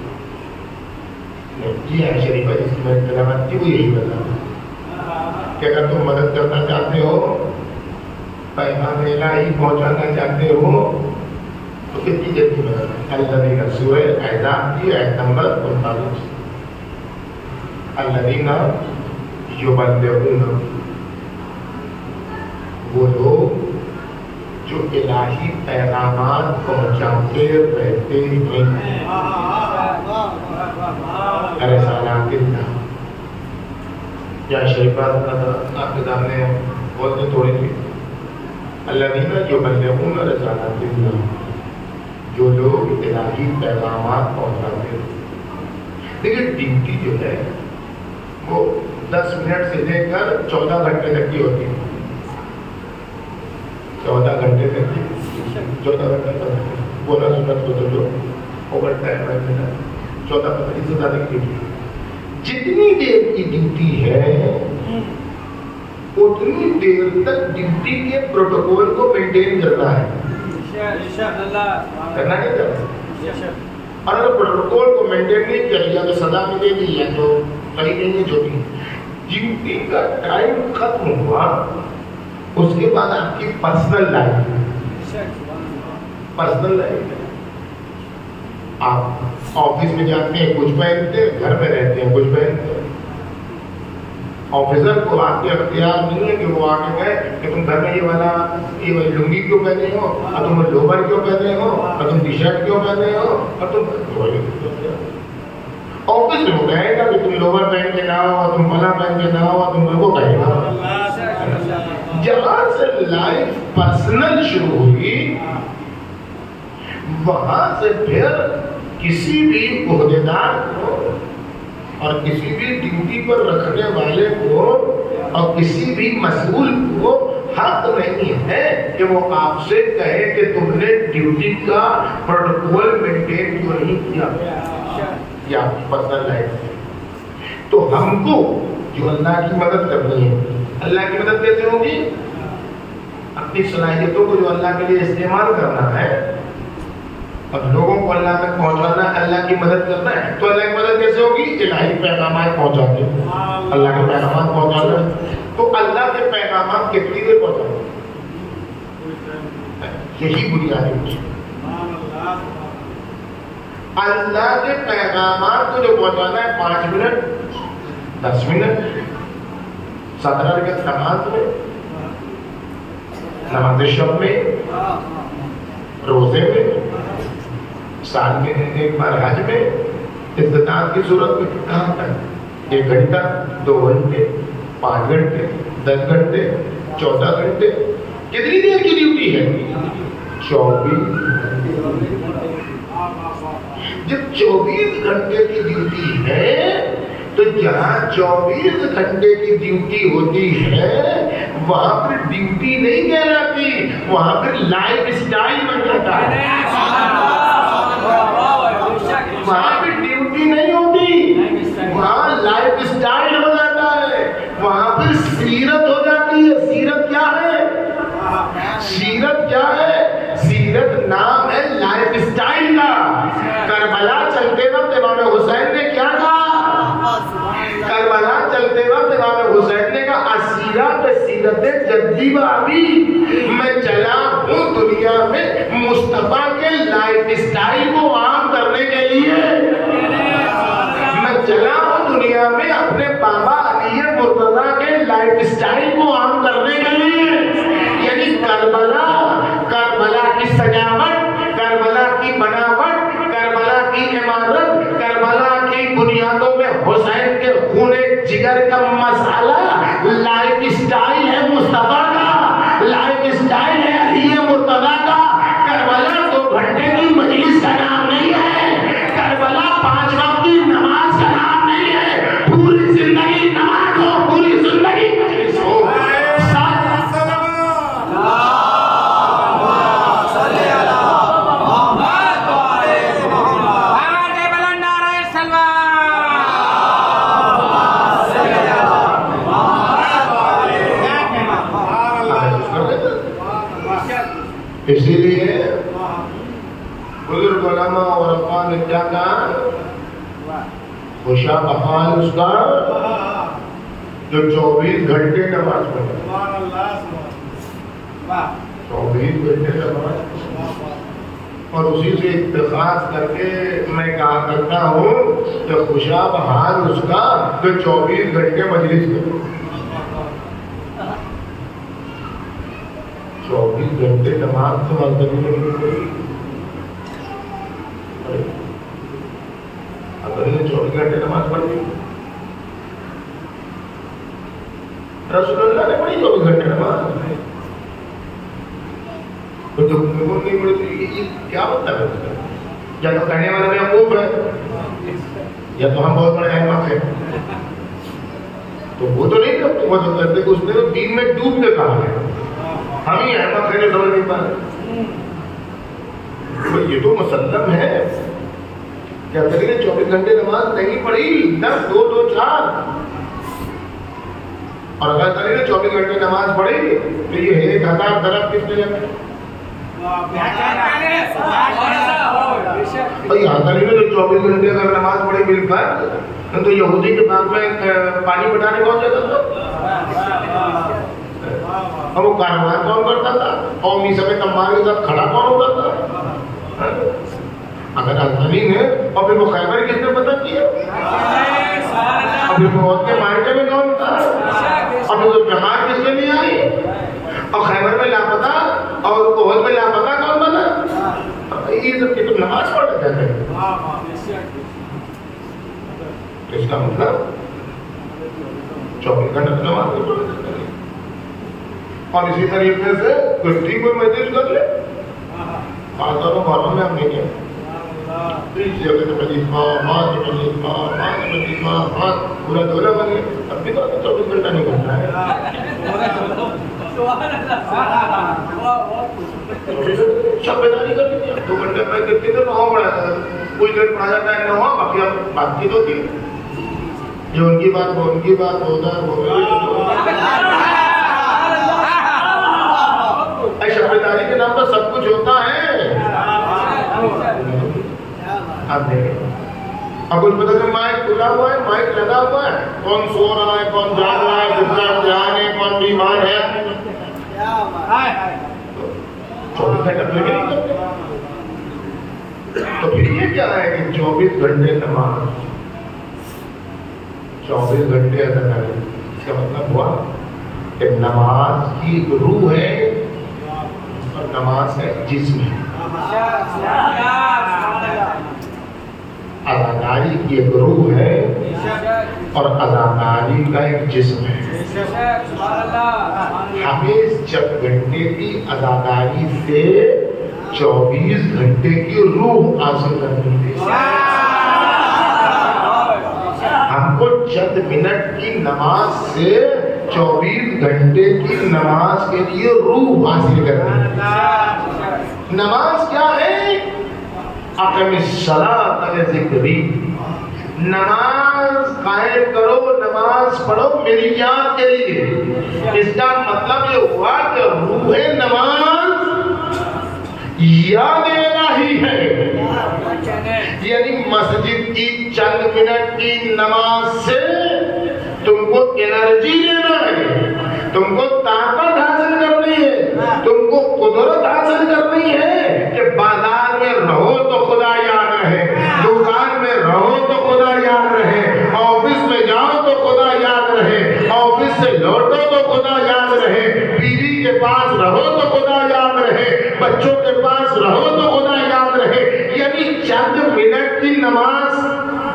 جی ہاں شریفہ جس کی میں تلاوت کی وہ یہی بتا کہ اگر تم مدد کرنا چاہتے ہو، پیغام الہی پہنچانا چاہتے ہو تو کتنی دیر کی مدد؟ الذین، سورہ احزاب کی آیت نمبر 49، الذین یبلغون، وہ لوگ جو الہی پیغامات پہنچاتے رہتے ہیں، رسالات اللہ۔ یا شریفات آپ کے سامنے بولتے تھوڑی سی، الذین یبلغون رسالات اللہ، جو لوگ الہی پیغامات پہنچاتے ہیں۔ لیکن ڈیوٹی جو ہے وہ 10 منٹ سے لے کر 14 گھنٹے تک کی ہوتی ہے۔ 14 گھنٹے تک 14 گھنٹے تک بولا سنت کو تو جو اوور ٹائم ہے 14-15 سے زیادہ کی ڈیوٹی، جتنی دیر کی ڈیوٹی ہے اتنی دیر تک ڈیوٹی کے پروٹوکول کو مینٹین کرنا ہے، کرنا نہیں کرنا۔ اور اگر پروٹوکول کو مینٹین نہیں کیا یا تو سزا ملے گی یا تو صحیح نہیں ہے جو بھی، ڈیوٹی کا ٹائم ختم ہوا، اس کے بعد آپ کی پرسنل لائف آپ آفس میں جاتے ہیں کچھ پہنتے ہیں، گھر میں رہتے ہیں کچھ پہنتے ہیں. آفیسر کو آپ کے اختیار نہیں ہے کہ وہ آ کے کہے کہ تم گھر میں یہ لنگی کیوں پہنے ہو، اور تم لوور کیوں پہنے ہو، اور تم ٹی شرٹ کیوں پہنے ہو، اور تم آفس میں وہ کہے گا کہ تم لوور پہن کے نہ ہو، اور تم فلاں پہن کے نہ ہو، اور تم وہ کہے گا. جہاں سے لائف پرسنل شروع ہوئی، وہاں سے پھر کسی بھی عہدیدار کو اور کسی بھی ڈیوٹی پر رکھنے والے کو اور کسی بھی مسئول کو حق نہیں ہے کہ وہ آپ سے کہے کہ تم نے ڈیوٹی کا پروٹوکول مینٹین کیوں نہیں کیا. یا پرسنل لائف ہے. تو ہم کو جو اللہ کی مدد کرنی ہے، اللہ کی مدد کیسے ہوگی؟ اپنی صلاحیتوں کو جو اللہ کے لیے استعمال کرنا ہے، اب لوگوں کو اللہ تک پہنچانا ہے، اللہ کی مدد کرنا ہے. تو اللہ کی مدد کیسے ہوگی؟ الہی پیغامات پہنچاتے ہیں. اللہ کے پیغامات پہنچانا ہے. تو اللہ کے پیغامات کتنی دیر پہنچانا ہے؟ یہی بنیادی چیز. اللہ کے پیغامات کو جو پہنچانا ہے 5 منٹ 10 منٹ 17 رکعت نماز میں، نماز شب میں، روزے میں، سال میں ایک بار حج میں، استطاعت کی صورت میں کہاں تک 1 گھنٹہ 2 گھنٹے 5 گھنٹے 10 گھنٹے 14 گھنٹے. کتنی دیر کی ڈیوٹی ہے؟ 24. جب 24 گھنٹے کی ڈیوٹی ہے تو جہاں 24 گھنٹے کی ڈیوٹی ہوتی ہے وہاں پر ڈیوٹی نہیں کہلاتی، وہاں پر لائف اسٹائل بن جاتا ہے. وہاں پہ ڈیوٹی نہیں ہوتی، وہاں لائف اسٹائل ہو جاتا ہے، وہاں پہ سیرت ہو جاتی ہے. سیرت کیا ہے؟ سیرت کیا ہے؟ سیرت نام ہے لائف اسٹائل کا. کربلا چلتے وقت امام حسین نے کیا کہا؟ کربلا چلتے وقت امام حسین نے کہا اسیرت سیرت جدی بابی، میں چلا ہوں دنیا میں مصطفیٰ کے لائف اسٹائل کو عام کرنے کے لیے. میں چلا ہوں دنیا میں اپنے بابا علی مرتضیٰ کے لائف اسٹائل کو عام کرنے کے لیے. یعنی کربلا کی سجاوٹ، کربلا کی بناوٹ، کربلا کی عمارت، کربلا کی بنیادوں میں حسین کے خون جگر کا مسالہ لائف اسٹائل ہے مصطفیٰ کا، لائف اسٹائل ہے علی مرتضیٰ کا. کربلا 2 گھنٹے کی مجلس کا نام نہیں ہے، کربلا 5 وقت کی نماز کا نام نہیں ہے. پوری زندگی نماز ہو، پوری زندگی مجلس ہو. اسی لیے بزرگ علماء اور افغان نے کیا کہا؟ خوشا بحال اس کا جو 24 گھنٹے نماز پڑھے. 24 گھنٹے نماز، اور اسی سے اتخاذ کر کے میں کہا کرتا ہوں کہ خوشا بحال اس کا جو 24 گھنٹے مجلس کرے. 24 گھنٹے نماز تو ملتوی نہیں ہوئی. اگر یہ 24 گھنٹے نماز پڑھ لی، رسول اللہ نے پڑھی 24 گھنٹے نماز، تو جو نہیں پڑھی یہ کیا مطلب ہے؟ یا تو کہنے والا بیوقوف ہے، یا تو ہم بہت بڑے احمق ہیں. تو وہ تو نہیں کرتے، وہ جو کرتے اس نے تو دین میں ڈوب کے کہا ہے. ہم ہی احمد سے سمجھ نہیں پا رہے. یہ تو مسلم ہے کہ اگر نے 24 گھنٹے نماز نہیں پڑھی، 10 2 2 4، اور اگر نے 24 گھنٹے نماز پڑھی تو یہ 1000 درخت کس نے جمع. یہاں تک نہیں جو 24 گھنٹے اگر نماز پڑھی مل کر تو یہودی کے باغ میں پانی پٹانے کون جاتا تھا؟ اور وہ کاروبار کون کرتا تھا؟ قومی سمیت امبار کے ساتھ کھڑا کون ہوتا تھا؟ اگر الحنی نے اور پھر وہ خیبر کس نے پتہ کیا؟ اور پھر بہت کے مائکے میں کون تھا؟ اور پھر وہ جماعت کس کے لیے آئی؟ اور خیبر میں لاپتہ اور بہت میں لاپتہ کون بنا؟ یہ سب کی تم نماز پڑھ رہے تھے. اس کا مطلب 24 گھنٹے نماز نہیں پڑھ رہے تھے. اور اسی طریقے سے گھنٹی کوئی مجلس کر لے خاصوں باتوں میں ہم نہیں کیا اس جگہ سے مجلسہ پورا دورہ بن گیا. اب بھی تو 24 گھنٹہ نہیں کرنا ہے. سب بیداری کر لیجیے. 2 گھنٹے میں کتنی دیر وہاں پڑھا تھا کوئی دیر پڑھا جاتا ہے نہ ہوا باقی اب بات چیت ہوتی ہے. یہ ان کی بات وہ ان کی بات ہوتا ہے شب بیداری کے نام پر سب کچھ ہوتا ہے. اب دیکھیں اب کچھ پتہ کہ مائک کھلا ہوا ہے مائک لگا ہوا ہے کون سو رہا ہے کون جاگ رہا ہے کس کا امتحان ہے کون بیمار ہے 24 گھنٹے پھر بھی نہیں کرتے. تو پھر یہ کیا ہے کہ 24 گھنٹے نماز 24 گھنٹے ادا کریں. اس کا مطلب ہوا کہ نماز کی روح ہے اور نماز ہے جسم ہے. اداکاری کی ایک روح ہے اور اداکاری کا ایک جسم ہے. ہمیں جب گھنٹے کی اداکاری سے 24 گھنٹے کی روح حاصل کرنی ہے. ہم کو چند منٹ کی نماز سے 24 گھنٹے کی نماز کے لیے روح حاصل کرنی ہے. نماز کیا ہے؟ اقم الصلاۃ لذکری. نماز قائم کرو نماز پڑھو میری یاد کے لیے. اس کا مطلب یہ ہوا کہ روح نماز یاد الہی ہے. یعنی مسجد کی چند منٹ کی نماز سے تم کو انرجی لینا ہے تم کو طاقت حاصل کرنی ہے تم کو قدرت حاصل کرنی ہے کہ بازار میں رہو تو خدا یاد رہے دکان میں رہو تو خدا یاد رہے آفس میں جاؤ تو خدا یاد رہے آفس سے لوٹو تو خدا یاد رہے بیوی کے پاس رہو تو خدا یاد رہے بچوں کے پاس رہو تو خدا یاد رہے. یعنی چند منٹ کی نماز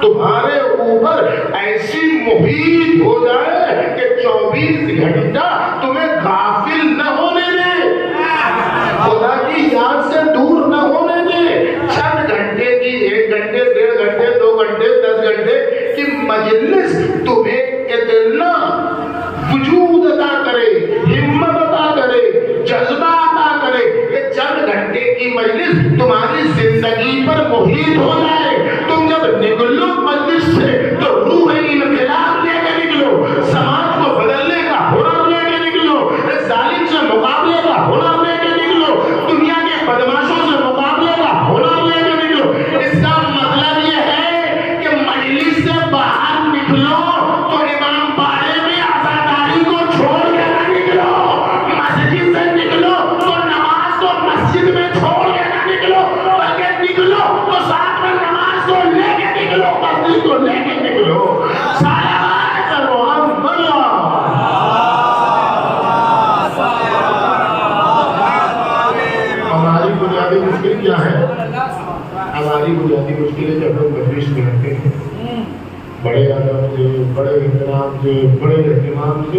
تمہارے اوپر ایسی محیط ہو جائے کہ 24 گھنٹہ تمہیں غافل نہ ہونے دے خدا کی یاد سے دور نہ ہونے دے. چند گھنٹے کی 1 گھنٹے 1.5 گھنٹے 2 گھنٹے 10 گھنٹے کی مجلس تمہیں اتنا وجود عطا کرے ہمت عطا کرے جذبہ عطا کرے کہ چند گھنٹے کی مجلس تمہاری زندگی پر محیط ہو جائے. تم جب نکلو مجلس سے تو روح انقلاب لے کے نکلو سماج کو بدلنے کا ہنر لے کے نکلو ظالم سے مقابلے کا ہنر لے کے نکلو دنیا کے بدماشوں سے مقابلے کا ہنر لے کے نکلو. اس کا مطلب یہ ہے کہ مجلس سے باہر نکلو تو امام باڑے میں عزاداری کو چھوڑ کے نہ نکلو. مسجد سے نکلو تو نماز کو مسجد میں چھوڑ کے نہ نکلو بلکہ نکلو تو ساتھ میں نماز کو لے کے نکلو مسجد کو لے کے نکلو. ہماری بنیادی مشکل کیا ہے؟ ہماری بنیادی مشکل ہے جب ہم مجلس میں رہتے ہیں بڑے ادب سے بڑے احترام سے بڑے اہتمام سے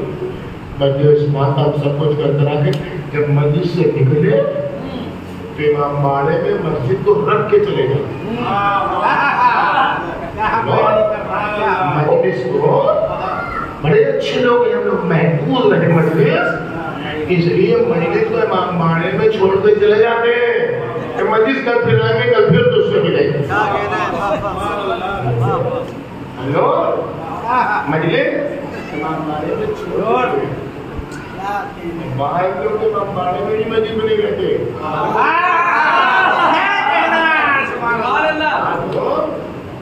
مجلس ماتم سب کچھ کرا کے جب مجلس سے نکلے تو امام باڑے میں مسجد کو رکھ کے چلے جائیں. مجلس کو بڑے اچھے لوگ ہیں ہم لوگ محفوظ رہے مجلس اس لیے مجلس کو امام باڑے میں چھوڑ کے چلے جاتے ہیں کہ مجلس کل پھر آئیں گے کل پھر تو اس سے ملے گا. ہلو مجلس امام باڑے میں چھوڑ باہر لوگ تو امباڑے میں ہی مسجد میں نہیں رہتے.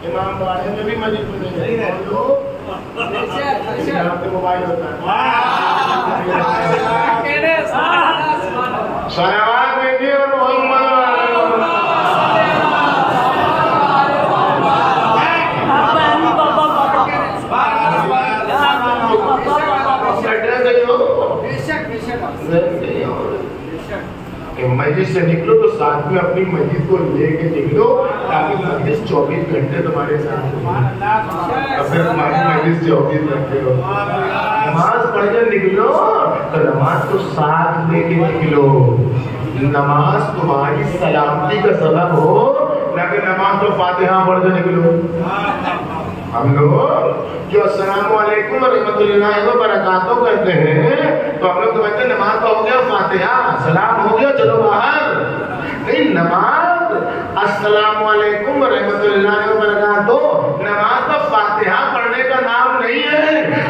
امام باڑے میں بھی مسجد میں نہیں رہتے. موبائل ہوتا ہے. صلوات بھیجیے اور محمد مسجد سے نکلو تو ساتھ میں اپنی مسجد کو لے کے نکلو تاکہ مسجد 24 گھنٹے تمہارے ساتھ ہو. پھر تمہاری مسجد 24 گھنٹے ہو. نماز پڑھ کے نکلو تو نماز کو ساتھ لے کے نکلو. نماز تمہاری سلامتی کا سبب ہو نہ کہ نماز تو فاتحہ پڑھ کے نکلو. ہم لوگ جو السلام علیکم ورحمۃ اللہ وبرکاتہ کہتے ہیں تو ہم لوگ کہتے ہیں نماز تو ہو گیا, فاتحہ سلام ہو گیا, چلو باہر. نہیں, نماز السلام علیکم ورحمۃ اللہ وبرکاتہ نماز تو فاتحہ پڑھنے کا نام نہیں ہے,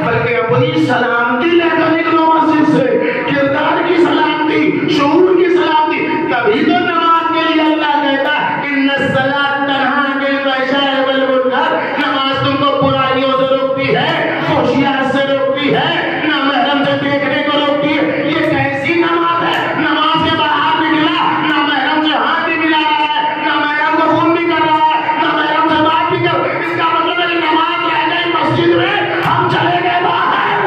بلکہ اپنی سلامتی لے کر نکلو مسجد سے. کردار کی سلامتی, شعور کی سلامتی. تبھی تو نماز کے لیے اللہ کہتا ہے ان الصلاۃ تنہی عن الفحشاء والمنکر. نماز تم کو برائیوں سے روکتی ہے, فحشیات سے روکتی ہے, نامحرم سے دیکھنے کو روکتی ہے. یہ کیسی نماز ہے؟ نماز کے باہر نکلا, نامحرم سے ہاتھ بھی ملا رہا ہے, نامحرم کو فون بھی کر رہا ہے, نامحرم سے بات بھی کر. اس کا مطلب ہے نماز رہ گئی مسجد میں, ہم چلے گئے باہر.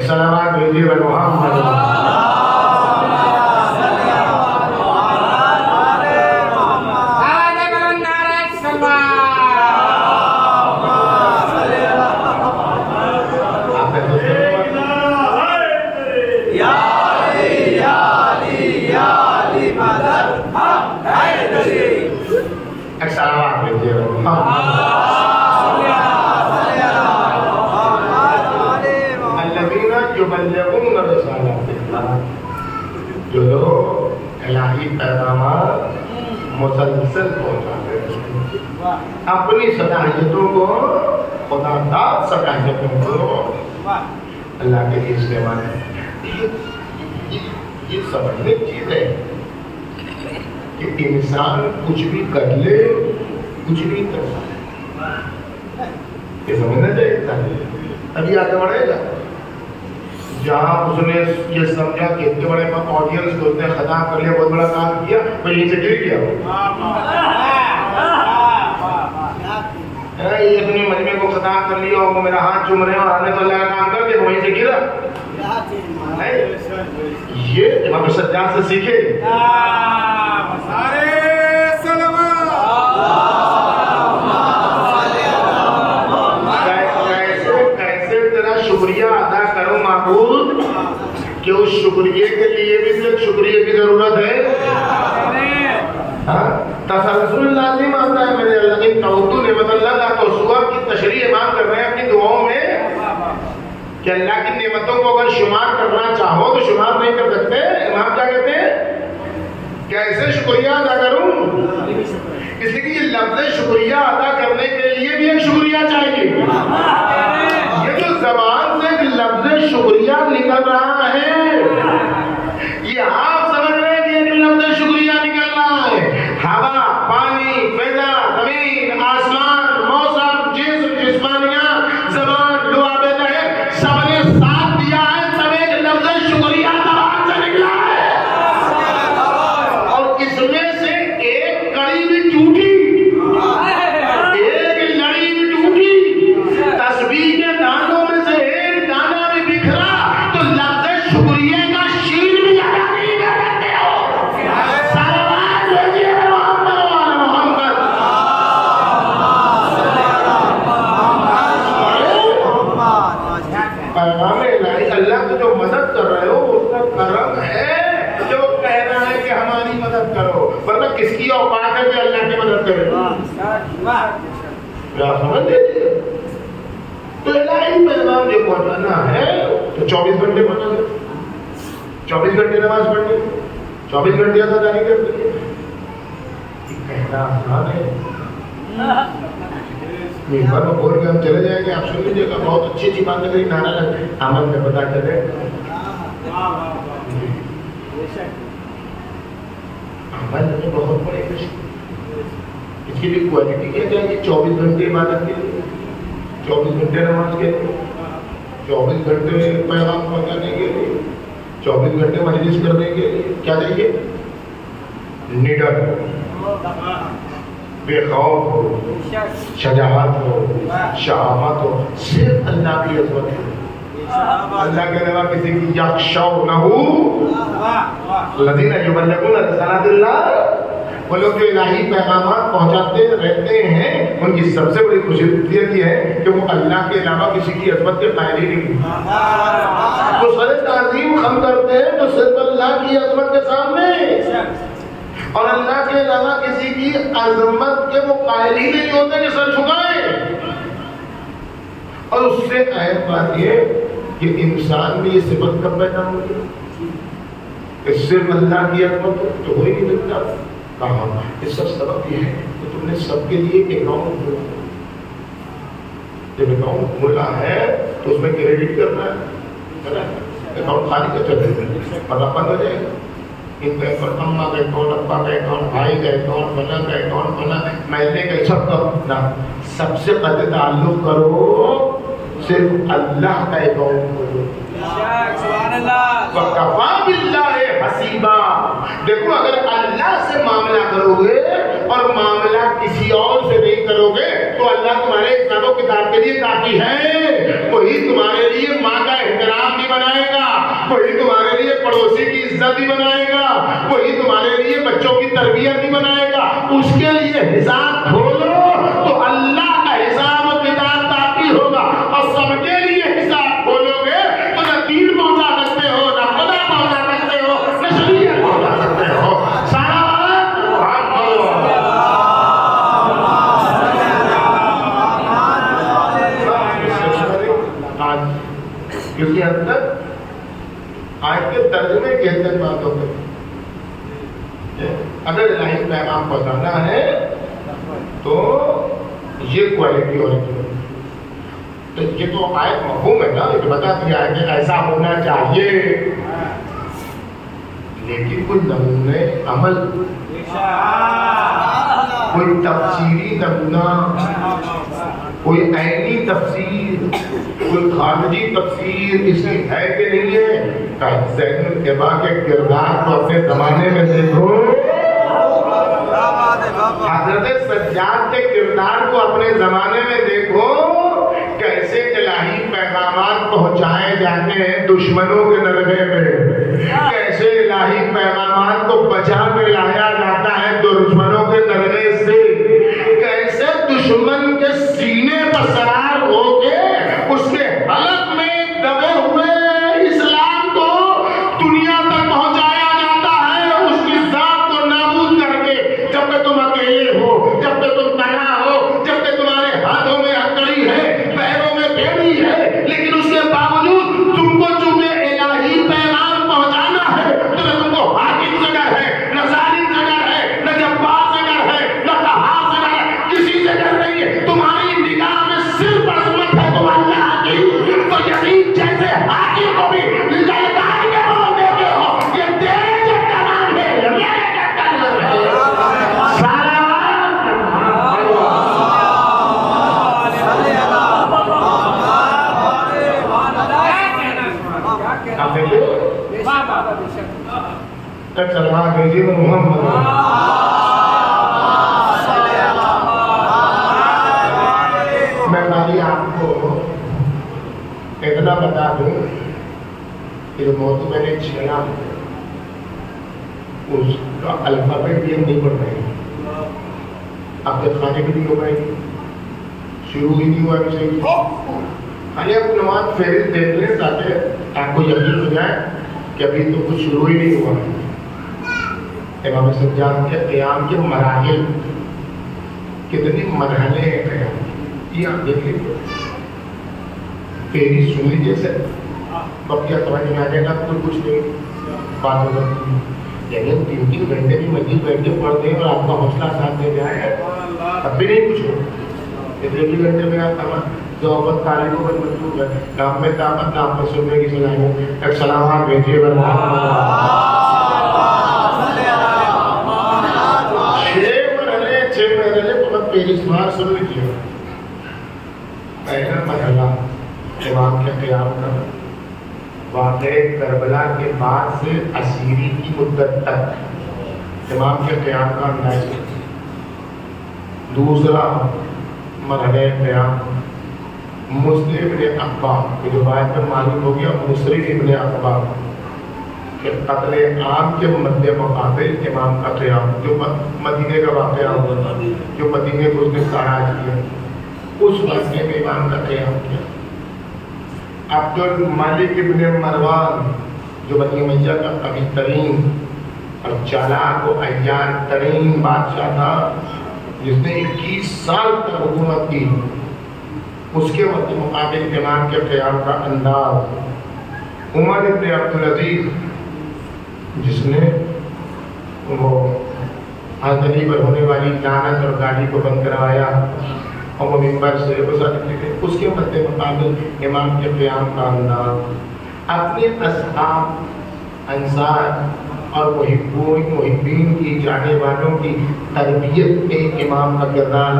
صلوات بھیجیے محمد. صلوات بھیجیے محمد. جو لوگ الہی پیغامات مسلسل پہنچاتے ہیں, اپنی صلاحیتوں کو خدا داد صلاحیتوں کو اللہ کے لیے استعمال ہے. یہ سمجھنے کی چیز ہے کہ انسان کچھ بھی کر لے, کچھ بھی کر سکے. یہ سمجھنا چاہیے ابھی آگے بڑھے گا. جہاں اس نے یہ سمجھا کہ اتنے بڑے آڈینس کو اتنے خطاب کر لیا, بہت بڑا کام کیا, میں یہیں سے گر گیا. یہ اپنے مجمع کو خطاب کر لیا اور میرا ہاتھ چوم رہے اور ہم نے تو اللہ کا کام کر دیا, وہیں سے گرا. یہ امام سجاد سے سیکھے. شکریہ ادا کرو معبود کہ اس شکریہ کے لیے بھی شکریہ کی ضرورت ہے. تسلسل لازم آتا ہے میرے اللہ کی توتو نعمت اللہ کا تو سور کی تشریح امام کر رہے ہیں اپنی دعاؤں میں کہ اللہ کی نعمتوں کو اگر شمار کرنا چاہو تو شمار نہیں کر سکتے. امام کیا کہتے ہیں, کیسے شکریہ ادا کروں؟ اس لیے کہ یہ لفظ شکریہ ادا کرنے کے لیے بھی ایک شکریہ چاہیے. یہ جو زبان سے ایک لفظ شکریہ نکل رہا ہے, یہ آپ سمجھ رہے ہیں کہ ایک لفظ شکریہ نکل رہا ہے. ہوا, پانی, فضا, زمین, آسمان, موسم, جسم, جسمانیاں, زبان, لعاب دہر, سب نے ساتھ دیا ہے, تب ایک لفظ شکریہ زبان سے نکلا ہے. اور اس میں سے ایک کڑی بھی ٹوٹی, ایک لڑی بھی ٹوٹی, تسبیح کے دانوں میں سے ایک دانہ بھی بکھرا تو لفظ شکریہ کا شیر بھی ادا نہیں کر سکتے ہو. صلوات بھیجیے محمد. پیغام الہی اللہ کو جو مدد کر رہے ہو اس کا کرم ہے جو کہہ رہا ہے کہ ہماری مدد کرو, ورنہ کس کی اوقات ہے کہ اللہ کی مدد کرے؟ کیا سمجھ لیجیے؟ تو الہی پیغام جو پہنچانا ہے تو 24 گھنٹے پہنچا دے، 24 گھنٹے نماز پڑھنی، 24 گھنٹے ادائیگی کرنی ہے۔ کہنا آسان ہے، ممبر میں بول کے ہم چلے جائیں گے، آپ سن لیجیے گا، بہت اچھی اچھی بات لگ رہی، نعرہ لگ عمل میں پتا چلے۔ عمل میں بہت بڑے اس کی بھی کوالٹی کیا جائے گی، 24 گھنٹے عبادت کے لیے، 24 گھنٹے نماز کے لیے، 24 گھنٹے پیغام پہنچانے کے لیے، 24 گھنٹے مجلس کرنے کے لیے کیا چاہیے؟ نڈر ہو، بے خوف ہو، شجاعت ہو، شہامت ہو، صرف اللہ کی عظمت ہو، اللہ کے علاوہ کسی کی یخشونہ الذین یبلغون رسالات اللہ، وہ لوگ جو الہی پیغامات پہنچاتے رہتے ہیں ان کی سب سے بڑی خصوصیت یہ ہے کہ وہ اللہ کے علاوہ کسی کی عظمت کے قائل ہی نہیں، وہ سر تعظیم خم کرتے ہیں تو صرف اللہ کی عظمت کے سامنے، اور اللہ کے علاوہ کسی کی عظمت کے وہ قائل ہی نہیں ہوتے کہ سر جھکائیں۔ اور اس سے اہم بات یہ کہ انسان میں یہ صفت کب پیدا ہوگی کہ صرف اللہ کی عظمت تو ہو ہی نہیں سکتا۔ کہاں اس کا سبب یہ ہے کہ تم نے سب کے لیے اکاؤنٹ کھولا، جب اکاؤنٹ کھولا ہے تو اس میں کریڈٹ کرنا ہے، اکاؤنٹ خالی کا چل رہا ہے پتہ بند ہو جائے گا، ان کا اکاؤنٹ، اماں کا اکاؤنٹ، ابا کا اکاؤنٹ، بھائی کا اکاؤنٹ، فلاں کا اکاؤنٹ، فلاں محلے کا، سب کا سب سے قطع تعلق کرو، صرف اللہ کا اکاؤنٹ کرو۔ وَكَفَى بِاللَّهِ حَسِيبًا۔ دیکھو اگر اللہ سے معاملہ کرو گے اور معاملہ کسی اور سے نہیں کرو گے تو اللہ تمہارے حساب و کتاب کے لیے کافی ہے، وہی تمہارے لیے ماں کا احترام بھی بنائے گا، وہی تمہارے لیے پڑوسی کی عزت بھی بنائے گا، وہی تمہارے لیے بچوں کی تربیت بھی بنائے گا۔ اس کے لیے حساب کھولو تو اللہ کا حساب و کتاب کافی ہوگا، اور سب کے لیے حساب کھولو گے تو نہ دین پہنچا سکتے ہو، نہ خدا پہنچا سکتے ہو، نہ شریعت پہنچا سکتے ہو۔ سارا اس کے اندر آج کے ترجمے کے اندر بات ہو گئی، اگر الہی پیغام پہنچانا ہے تو یہ کوالٹی ہونی چاہیے۔ تو یہ تو آیت مفہوم ہے نا، یہ بتا دیا ہے کہ ایسا ہونا چاہیے، لیکن کوئی نمونے عمل، کوئی تفسیری نمونہ، کوئی عینی تفسیر، کوئی خارجی تفسیر اس کی ہے کہ نہیں ہے؟ زین العبا کے کردار کو اپنے زمانے میں دیکھو، حضرت سجاد کے کردار کو اپنے زمانے میں دیکھو، کیسے الہی پیغامات پہنچائے جاتے ہیں دشمنوں کے نرغے میں، کیسے الہی پیغامات کو بچا کے لایا جاتا ہے دشمنوں کے نرغے سے، کیسے دشمن کے سینے پر سوار ہو کے اس کے حلق میں دبے ہوئے اسلام کو دنیا تک پہنچایا جاتا ہے، اس کی ذات کو نابود کر کے، جب کہ تم اکیلے ہو، جب کہ تم تنہا ہو، جب کہ تمہارے ہاتھوں میں ہتھکڑی ہے، پیروں میں بیڑی ہے، لیکن اس کے باوجود تم کو چونکہ الہی پیغام پہنچانا ہے تو نہ تم کو حاکم سے ڈر ہے، نہ ظالم سے ڈر ہے، نہ جبار سے ڈر ہے، نہ قہار سے ڈر ہے، کسی سے ڈر نہیں ہے، تمہاری نگاہ میں صرف عظمت ہے تو اللہ کی، تو یقین جیسے حاکم کو بھی للکار کے بول دیتے ہو، یہ تیرے جب کا نام ہے، یہ میرے جب کا نام ہے، سارا سلمان بھیجیے محمد میں خالی آپ کو اتنا بتا دوں کہ جو موضوع میں نے چھیڑا اس کا الفابیٹ بھی ہم نہیں پڑھ رہے ہیں، اب جب کھانے بھی نہیں ہو پائے گی، شروع ہی نہیں ہوا اسے، خالی آپ نماز فہرست دیکھ لیں تاکہ آپ کو یقین ہو جائے کہ ابھی تو کچھ شروع ہی نہیں ہوا۔ امام سجاد کے قیام کے مراحل، کتنی مرحلے ہیں قیام کی، یہ آپ دیکھ لیجیے، پہلی سن لیجیے سے بقیہ سمجھ میں آ جائے گا، تو کچھ نہیں بات ہو سکتی، لیکن 3 گھنٹے بھی مسجد بیٹھ کے پڑھتے ہیں اور آپ کا حوصلہ ساتھ دے جائے اب بھی نہیں کچھ ہو، 1 گھنٹے میں آپ ضوابط طالبوں پر مطلوب ہے، آپ میں طاقت نہ آپ میں سننے کی صلاحیت، ایک سلامات بھیجیے برمات پہلی بار سن لیجیے۔ پہلا مرحلہ امام کے قیام کا، واقعہ کربلا کے بعد سے اسیری کی مدت تک امام کے قیام کا انداز۔ دوسرا مرحلہ قیام مسلم ابن عقبہ، جو بعد میں معلوم ہو گیا مسلم ابن عقبہ کہ قتل عام کے مد مقابل امام کا قیام، جو مدینے کا واقعہ ہوا تھا، جو مدینے کو اس نے تاراج کیا، اس واقعے میں امام کا قیام کیا۔ عبد الملک ابن مروان، جو بنی امیہ کا قوی ترین اور چالاک و عیار ترین بادشاہ تھا، جس نے 21 سال تک حکومت کی، اس کے مد مقابل امام کے قیام کا انداز۔ عمر ابن عبدالعزیز، جس نے وہ حضرت علی پر ہونے والی لعنت اور گالی کو بند کروایا اور وہ منبر سے اس کے مد مقابل امام کے قیام کا انداز۔ اپنے اصحاب، انصار اور محبین کی جانے والوں کی تربیت میں امام کا کردار۔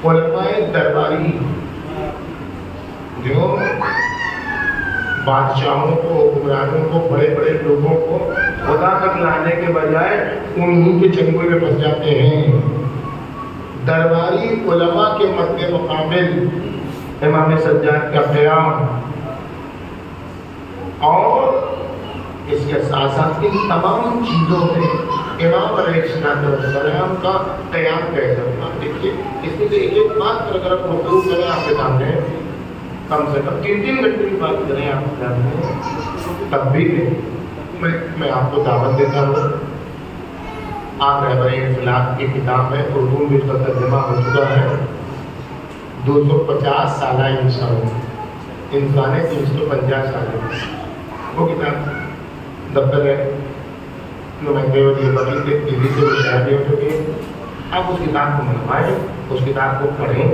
علماء درباری جو بادشاہوں کو، حکمرانوں کو، بڑے بڑے لوگوں کو خدا تک لانے کے بجائے انہی کے چنگل میں پھنس جاتے ہیں۔ درباری علماء کے مد مقابل امام سجاد کا قیام، اور اس کے ساتھ ساتھ ان تمام چیزوں میں امام علیہ السلام کا قیام کیسا ہوگا۔ دیکھیے اس میں سے ایک بات پر اگر آپ مخلوق کریں آپ کے سامنے، کم سے کم 3 گھنٹے کی بات کریں آپ کے سامنے، تب بھی میں آپ کو دعوت دیتا ہوں۔ آپ رہبر انقلاب کی کتاب ہے، اردو میں اس کا ترجمہ ہو چکا ہے، 250 سالہ انسان ہے 350 سال ہے، وہ کتاب دفتر ہے، نمائندے اور یہ بقی کے تیزی سے وہ شائع بھی ہو چکے ہیں۔ آپ اس کتاب کو منوائیں، اس کتاب کو پڑھیں،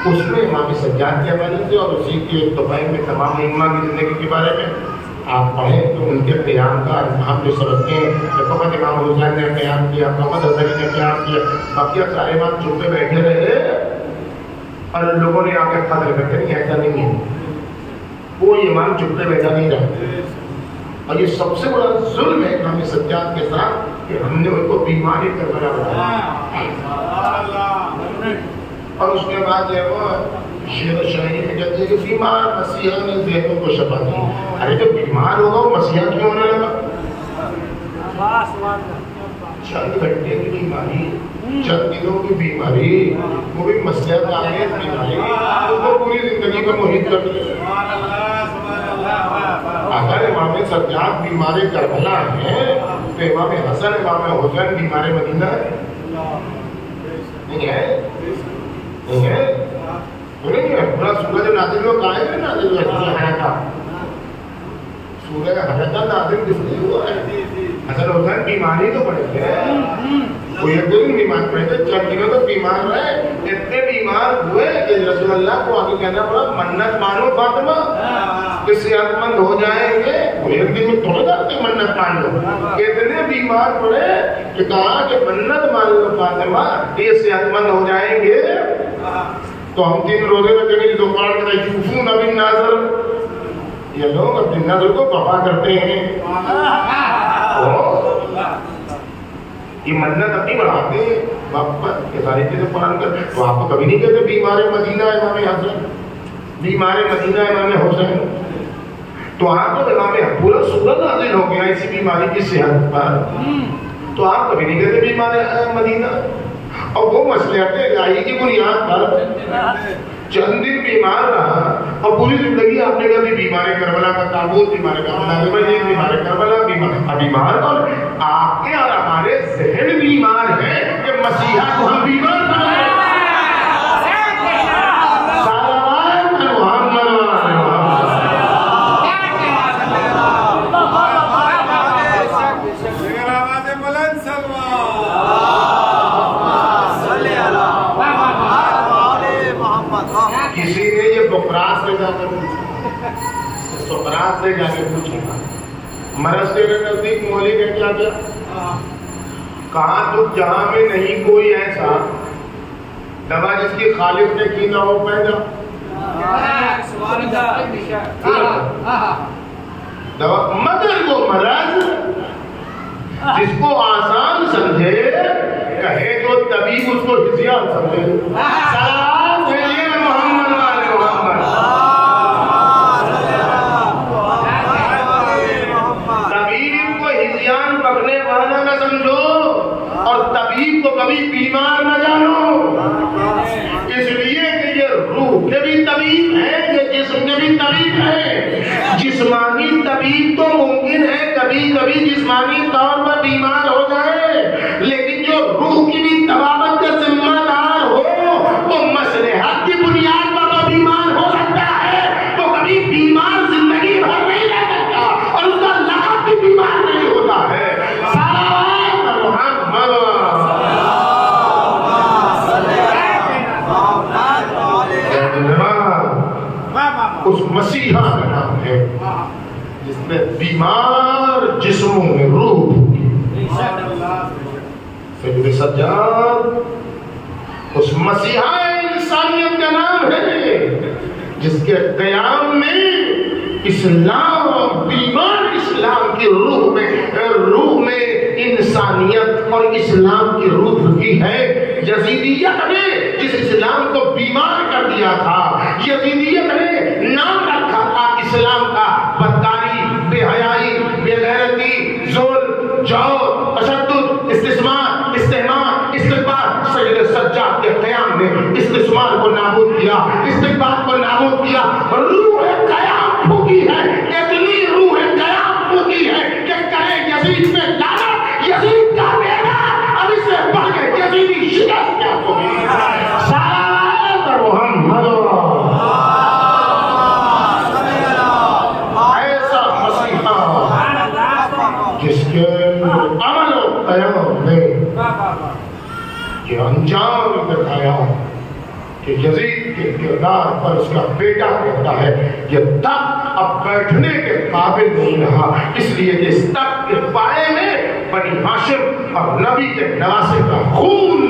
اس میں امام سجاد کے حوالے سے اور اسی کے طبع میں تمام ائمہ کی زندگی کے بارے میں آپ پڑھیں تو ان کے قیام کا ہم جو سمجھتے ہیں کہ فقط امام حسین نے قیام کیا، فقط حسن نے قیام کیا، باقی سارے امام چپ پہ بیٹھے رہے اور لوگوں نے آ کے قدر کرتے، نہیں ایسا نہیں ہے، کوئی امام چپ پہ بیٹھا نہیں رہا۔ اور یہ سب سے بڑا ظلم ہے امام سجاد کے ساتھ کہ ہم نے ان کو بیماری کربلا بنایا، اور اس کے بعد جو وہ شعر و شاعری میں کہتے ہیں کہ بیمار مسیحا نے ذہنوں کو شفا دی۔ ارے جو بیمار ہوگا وہ مسیحا کیوں ہونے لگا؟ چند گھنٹے کی بیماری، چند دنوں کی بیماری، وہ بھی مسیحا کا بیماری، اس کو پوری زندگی کو محیط کر دیا۔ اگر امام سجاد بیمار کربلا ہیں تو امام حسن، امام حسین بیمار مدینہ نہیں ہے؟ نہیں ہے؟ نہیں ہے؟ پورا سورج نازل ہوا کہاں ہے؟ نازل ہوا سورہ حیاتہ، سورہ حیاتہ نازل کس لیے ہوا ہے؟ حسن حسین بیماری تو پڑے تھے، وہ ایک دن بیمار پڑے تھے، چند دنوں تک بیمار رہے، اتنے بیمار ہوئے کہ رسول اللہ کو آگے کہنا پڑا منت مانو فاطمہ کہ صحت مند ہو جائیں گے۔ وہ ایک دن میں تھوڑا جاتے منت مان لو، اتنے بیمار پڑے کہ کہا کہ منت مان لو فاطمہ یہ صحت مند ہو جائیں گے تو ہم 3 روزے رکھیں گے۔ جو قرآن کہتا ہے یوفون بالنذر، یہ لوگ اپنے نظر کو وفا کرتے ہیں، یہ منت اپنی بڑھاتے ہیں، یہ ساری چیزیں قرآن کرتے ہیں۔ تو آپ کو کبھی نہیں کہتے بیمار مدینہ امام حسن، بیمار مدینہ امام حسین، تو آپ کو امام پورا سورہ نازل ہو گیا اسی بیماری کی صحت پر، تو آپ کبھی نہیں کہتے بیمار مدینہ۔ اور وہ مصلحت الہی کی بنیاد پر چند دن بیمار رہا اور پوری زندگی آپ نے کبھی بیمار کربلا کا تابوت، بیمار کربلا کے بجے، بیمار کربلا، بیمار اور آپ کے اور ہمارے ذہن بیمار ہے کہ مسیحا کو ہم بیمار بنائیں۔ کسی نے یہ بقراس سے جا کر سقراط سے جا کے پوچھا، مرض سے نزدیک مولی نے کیا کیا؟ کہا تو جہاں میں نہیں کوئی ایسا دوا جس کی خالق نے کی نہ ہو پیدا دوا، مگر وہ مرض جس کو آسان سمجھے کہے جو طبیب اس کو ہزیان سمجھے۔ سلام بھیجیے محمد والے محمد۔ طبیب کو ہزیان پکڑنے والا نہ سمجھو اور طبیب کو کبھی بیمار نہ جانو، اس لیے کہ یہ روح کے بھی طبیب ہے، یہ جسم کے بھی طبیب ہے۔ جسمانی طبیب تو ممکن ہے کبھی کبھی جسمانی طور پر بیمار ہو جائے، لیکن جو روح کی بھی طبابت کا ذمہ دار ہو وہ مصلحت کی بنیاد پر تو بیمار ہو سکتا ہے، تو کبھی بیمار زندگی بھر نہیں رہ سکتا اور اس کا لقب بھی بیمار نہیں ہوتا ہے۔ اس مسیحا کا نام ہے جس میں بیمار جسموں میں روح سید سجاد، اس مسیحا انسانیت کا نام ہے جس کے قیام میں اسلام، بیمار اسلام کی روح میں انسانیت اور اسلام کی روح کی ہے۔ یزیدیت نے جس اسلام کو بیمار کر دیا تھا، یزیدیت نے نام رکھا تھا اسلام کا بدکاری، بے حیائی، بے غیرتی، ظلم، جور، تشدد، استثمار، استحمار، استکبار، سید سجاد کے قیام نے استثمار کو نابود کیا، استکبار کو نابود کیا، روح قیام پھونکی ہے، اتنی روح قیام پھونکی ہے کہ کہے یزید میں لعنت، یزید کا بیٹا، اب اس سے بڑھ کے یزیدی شکست کیا ہوگی۔ سلام محمد، ایسا مسیحا جس کے عمل و قیام میں یہ انجام دکھایا کہ یزید کے کردار پر اس کا بیٹا کہتا ہے یہ تخت اب بیٹھنے کے قابل نہیں رہا، اس لیے کہ اس تخت کے پائے میں بنی ہاشم اور نبی کے نواسے کا خون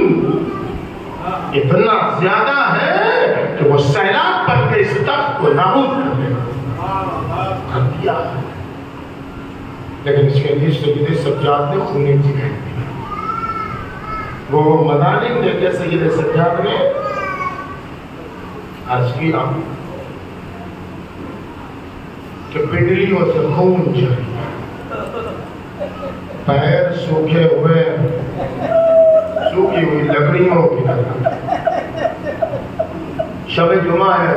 اتنا زیادہ ہے کہ وہ سیلاب بن کے اس تخت کو نابود کر دیا، لیکن اس کے لیے سید سجاد نے خون جگہ وہ مدالم دے کے سید سجاد نے عرض کیا کہ پنڈلیوں سے خون چاہیے، پیر سوکھے ہوئے، سوکھی ہوئی لکڑیوں کی طرح۔ شب جمعہ ہے،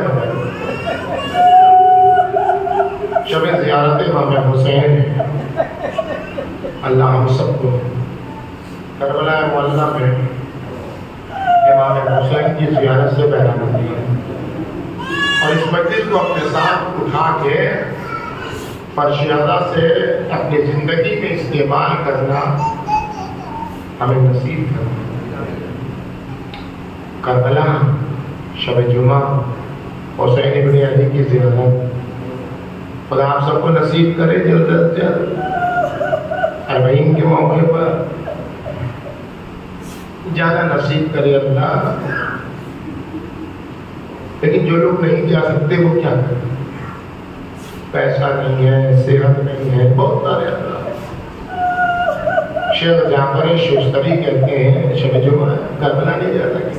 شب زیارت امام حسین ہے، اللہ ہم سب کو کربلا معلّہ میں امام حسین کی زیارت سے بہرانا دیا اور اس مجلس کو اپنے ساتھ اٹھا کے فرشیادہ سے اپنی زندگی میں استعمال کرنا ہمیں نصیب کرنا۔ کربلا، شب جمعہ، حسین ابن علی کی زیارت، خدا آپ سب کو نصیب کرے جلد از جلد اربعین کے موقع پر جانا نصیب کرے اللہ۔ لیکن جو لوگ نہیں جا سکتے وہ کیا کریں؟ پیسہ نہیں ہے، صحت نہیں ہے، بہت سارے اللہ۔ شیخ جعفر شوستری کہتے ہیں شب جمعہ کربلا نہیں جا سکے،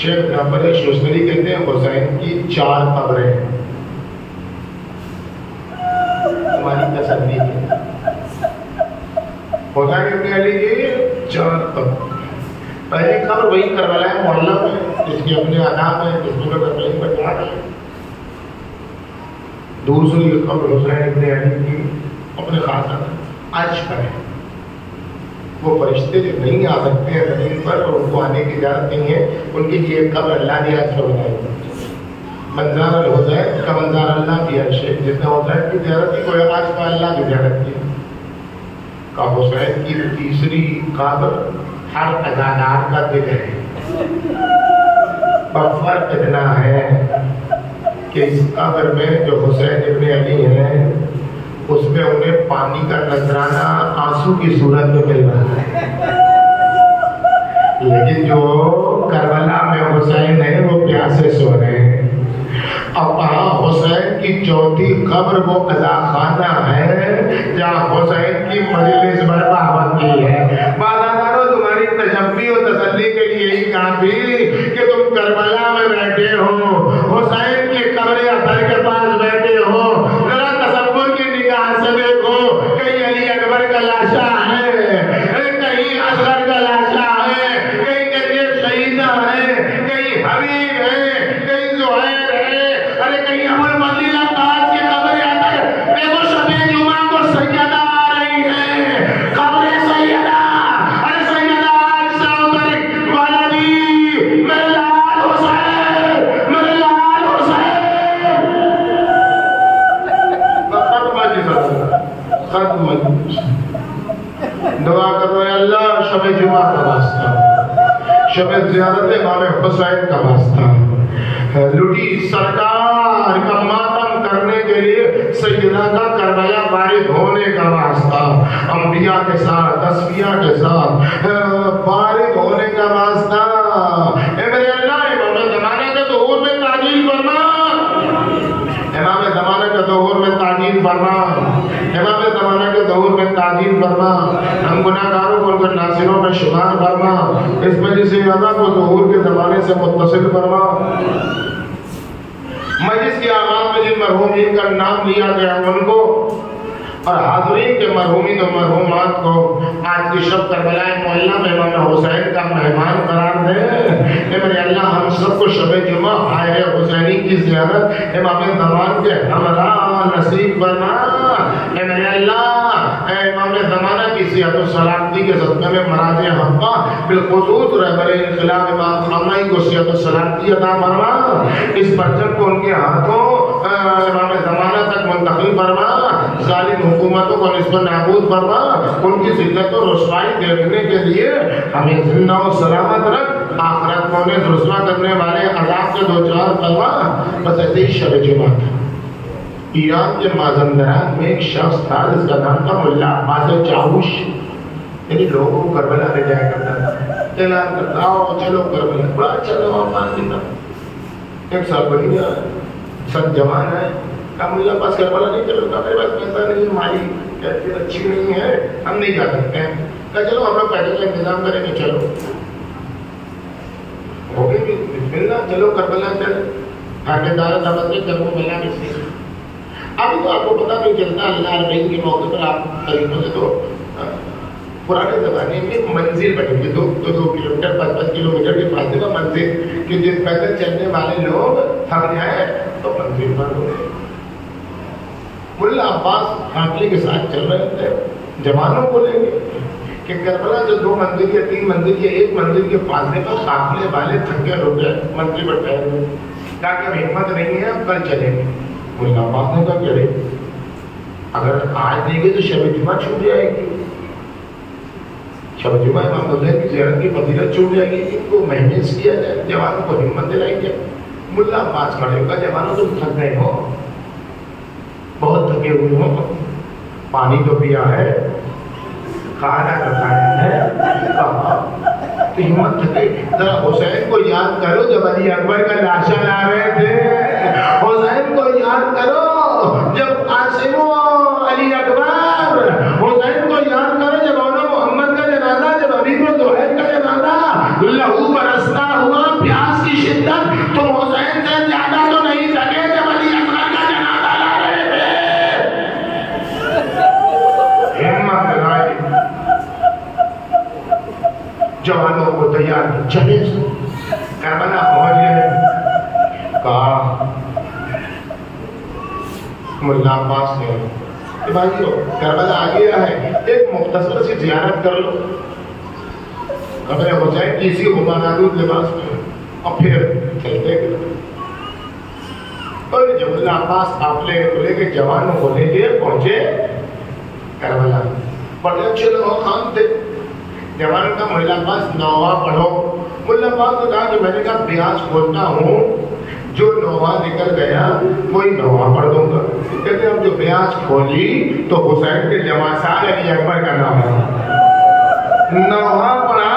شیخ جعفر شوستری کہتے ہیں حسین کی 4 قبریں ہیں، ہماری تسلی ہے، حسین ابن علی کی 4 قبر۔ پہلی قبر وہی کربلا معلّہ میں، جس کی اپنے آداب ہیں، جس میں لوگ اپنے پر جا رہے ہیں. دوسری قبر حسین ابن علی کی اپنے خاندان عرش پر ہے. وہ فرشتے جو نہیں آ سکتے ہیں زمین پر اور ان کو آنے کی اجازت نہیں ہے، ان کے لیے قبر اللہ نے عرش پر بنائی ہے. منظار الحسین کا منظار اللہ کی عرش ہے. جس نے حسین کی زیارت کی کوئی عرش پر اللہ کی زیارت کی. کا حسین کی تیسری قبر ہر ادادار کا دل ہے. پر فرق اتنا ہے کہ اس قبر میں جو حسین ابن علی ہیں اس میں انہیں پانی کا نذرانہ آنسو کی صورت میں مل رہا ہے، لیکن جو کربلا میں حسین ہے وہ پیاسے سو رہے ہیں. اب حسین کی چوتھی قبر وہ قضاخانہ ہے جہاں حسین کی مجلس برپا ہوتی ہے. بازاروں تمہاری تشفی و تسلی کے لیے ہی کافی کہ تم کربلا میں بیٹھے ہو، حسین کی قبر اثر کے پاس بیٹھے ہو. ذرا تصور کی نگاہ سے دیکھو، کہیں علی اکبر کا لاشا ہے، کہیں اصغر کا لاشا ہے، کہیں نجیب شہیدہ ہے، کہیں حبیب ہے، کہیں زہیر ہے، ارے کہیں ابو المنزل عباس کی قبر اثر. دیکھو شب جمعہ کو سیدہ آ رہی ہے، قبر سیدہ. ارے سیدہ عائشہ اتر والدی میرے لال حسین، میرے لال حسین. ختم دعا کرو اے اللہ شب جمعہ کا واسطہ، شب زیارت امام حسین کا واسطہ، لٹی سرکار کا ماتم کرنے کے لیے سیدہ کا کربلا فارغ ہونے کا واسطہ، انبیاء کے ساتھ اصفیاء کے ساتھ فارغ ہونے کا واسطہ. اے میرے اللہ امام زمانہ کے ظہور میں تعجیل فرما، امام زمانہ کے ظہور میں تعجیل فرما، امام زمانہ کے ظہور میں تعجیل فرما. ہم گناہگاروں کو ان کے ناصروں میں شمار فرما. اس مجلس رضا کو ظہور کے زمانے سے متصل فرما. مجلس کے آغاز میں جن مرحومین کا نام لیا گیا ان کو اور حاضرین کے مرحومین و مرحومات کو آج کی شب کربلا معلیٰ میں امام حسین کا مہمان قرار دے. اے میرے اللہ ہم سب کو شب جمعہ آئے حسینی کی زیارت امام زمان کے ہمراہ نصیب فرما. اے میرے اللہ اے امام زمانہ کی صحت و سلامتی کے صدقے میں مراج حقہ بالخصوص رہبر انقلاب امام خامنہی کو صحت و سلامتی عطا فرما. اس پرچم کو ان کے ہاتھوں امام زمانہ تک منتقل فرما. ظالم حکومتوں کو نسبت نابود فرما. ان کی ذلت و رسوائی دیکھنے کے لیے ہمیں زندہ و سلامت رکھ. آخرت کو انہیں رسوا کرنے والے عذاب سے دو چار فرما. بس ایسے ہی شب جمعہ تھا. ایران کے مازندران میں ایک شخص تھا جس کا نام تھا ملا عباس چاوش. یعنی لوگوں کو کربلا لے جایا کرتا تھا، اعلان کرتا آؤ چلو کربلا. بڑا اچھا لوگ مان دیتا. ایک سال بڑھ گیا، سب جوان ہے. کہا ملا عباس کربلا نہیں چلو گا، میرے پاس پیسہ نہیں، ہماری کیفیت اچھی نہیں ہے، ہم نہیں جا سکتے ہیں. کہا چلو ہم لوگ پیسے کا انتظام کریں گے. چلو ہو گئی بھی بسم اللہ چلو کربلا چل. حاکم دار دعوت میں کرو ملا کسی. ابھی تو آپ کو پتہ نہیں چلتا اللہ عربین کے موقع پر آپ طریقوں سے تو پرانے زمانے میں منزل بنے گی 2 کلومیٹر 5 کلومیٹر کے فاصلے پر منزل کہ جس پیدل چلنے والے لوگ تھک جائیں تو منزل بند ہو گئے. ملا عباس حافلے کے ساتھ چل رہے تھے. جوانوں کو لیں گے کہ کربلا جو 2 منزل یا 3 منزل یا 1 منزل کے فاصلے پر قافلے والے تھک گئے رک گئے منزل پر ٹھہر گئے. کہا کہ اب ہمت نہیں ہے اب کل چلیں گے. ملا عباس نے کہا کہ ارے اگر آج نہیں گئے تو شب جمعہ چھوٹ جائے گی. شب جمعہ امام حسین کی زیارت کی فضیلت چھوٹ جائے گی. ان کو محنت کیا جائے، جوانوں کو ہمت دلائی جائے. ملا عباس کھڑے ہو کہا جوانوں تم تھک گئے ہو، بہت تھکے ہوئے ہو، پانی تو پیا ہے، کھانا تو کھایا ہے، تو ہمت تھکے. ذرا حسین کو یاد کرو جب علی اکبر کا لاشا لا رہے تھے. حسین کو یاد کرو جب قاسم علی اکبر. حسین کو یاد کرو جب مولانا محمد کا جنازہ، جب حبیب و زہیر کا جنازہ لہو برستا ہوا پیاس کی شدت. تم حسین سے زیادہ تو نہیں تھکے جب علی اکبر کا جنازہ لا رہے تھے. ہمت لگائی، جوانوں کو تیار چلے. کربلا پہنچ گئے. کہا ملا عباس نے کہ بھائیو کربلا آ گیا ہے, ایک مختصر سی زیارت کر لو. ابن حسین کی اسی غبارآلود لباس میں اور پھر چلتے گئے. اور جب ملا عباس قافلے لے کے جوانوں کو لے کے پہنچے کربلا, بڑے اچھے لوگ خان تھے. جوان کا ملا عباس نوحہ پڑھو. ملا عباس نے کہا کہ میں نے کہا بیاس کھولتا ہوں, جو نوحہ نکل گیا وہی نوحہ پڑھ دوں گا. کہتے ہم جو بیاس کھولی تو حسین کے جوان سال علی اکبر کا نام ہے. نوحہ پڑھا,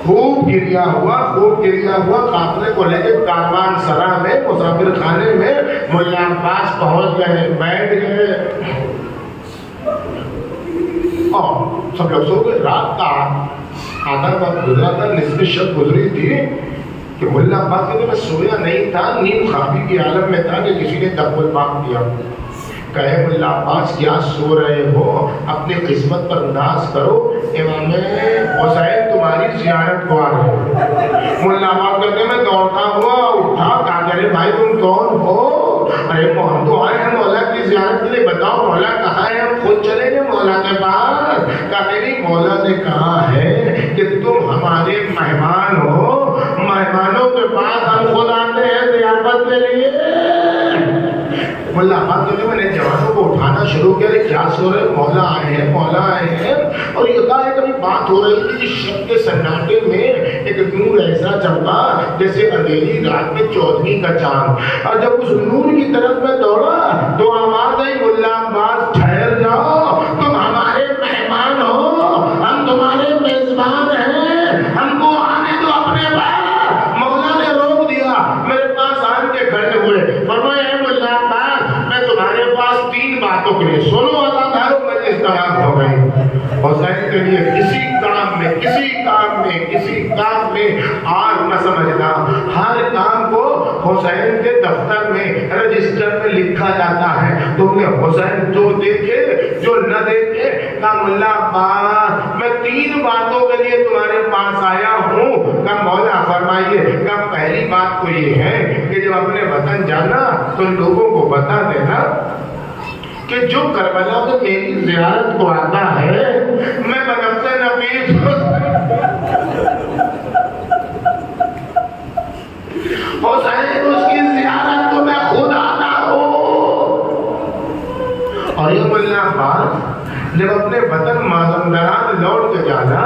خوب گریا ہوا قافلے کو لے کے کاروان سرا میں مسافر خانے میں ملا عباس پہنچ گئے, بیٹھ گئے اور سب لوگ سو گئے. رات کا آدھا وقت گزرا تھا, نصف شب گزری تھی کہ ملا عباس کہتے میں سویا نہیں تھا, نیند خوابی کے عالم میں تھا کہ کسی نے دخل مانگ دیا. کہے ملا عباس کیا سو رہے ہو, اپنی قسمت پر انداز کرو, امام حسین تمہاری زیارت کو آ رہے ہیں. ملا عباس کہتے میں دوڑتا ہوا اٹھا, کہا کہ بھائی تم کون ہو؟ ارے ہم تو آئے ہیں مولا کی زیارت کے لیے, بتاؤ مولا کہاں ہے, ہم خود چلیں گے مولا کے پاس. کہا کہ مولا نے کہا ہے کہ تم ہمارے مہمان ہو, مہمانوں کے پاس ہم خود آتے ہیں ضیافت کے لیے. ملا عباس کہتے میں نے جوانوں کو اٹھانا شروع کیا, کیا سو رہے, مولا آئے ہیں مولا آئے ہیں. اور یہ کہا کبھی بات ہو رہی تھی کہ شب کے سناٹے میں ایک نور ایسا چمکا جیسے اندھیری رات میں 14ویں کا چاند. اور جب اس نور کی طرف میں دوڑا تو آواز آئی ملا عباس ٹھہر جاؤ, تم ہمارے مہمان ہو, ہم تمہارے میزبان ہیں, ہم کو آنے دو اپنے پاس. مولا نے روک دیا, میرے پاس آن کے کھڑے ہوئے, فرمایا اے ملا عباس میں تمہارے پاس 3 باتوں کے لیے, سنو اداکاروں مجلس تمام ہو گئی. حسین کے لیے کسی کام میں آر نہ سمجھنا, ہر کام کو حسین کے دفتر میں رجسٹر میں لکھا جاتا ہے. تم نے حسین جو دیکھے جو نہ دیکھے, کہا ملا عباس میں 3 باتوں کے لیے تمہارے پاس آیا ہوں. کہا مولا فرمائیے. کہا پہلی بات تو یہ ہے کہ جب اپنے وطن جانا تو لوگوں کو بتا دینا کہ جو کربلا میں میری زیارت کو آتا ہے میں بنفسِ نفیس حسین اس کی زیارت کو میں خود آتا ہوں. اور یہ ملا عباس جب اپنے وطن مازندران لوٹ کے جانا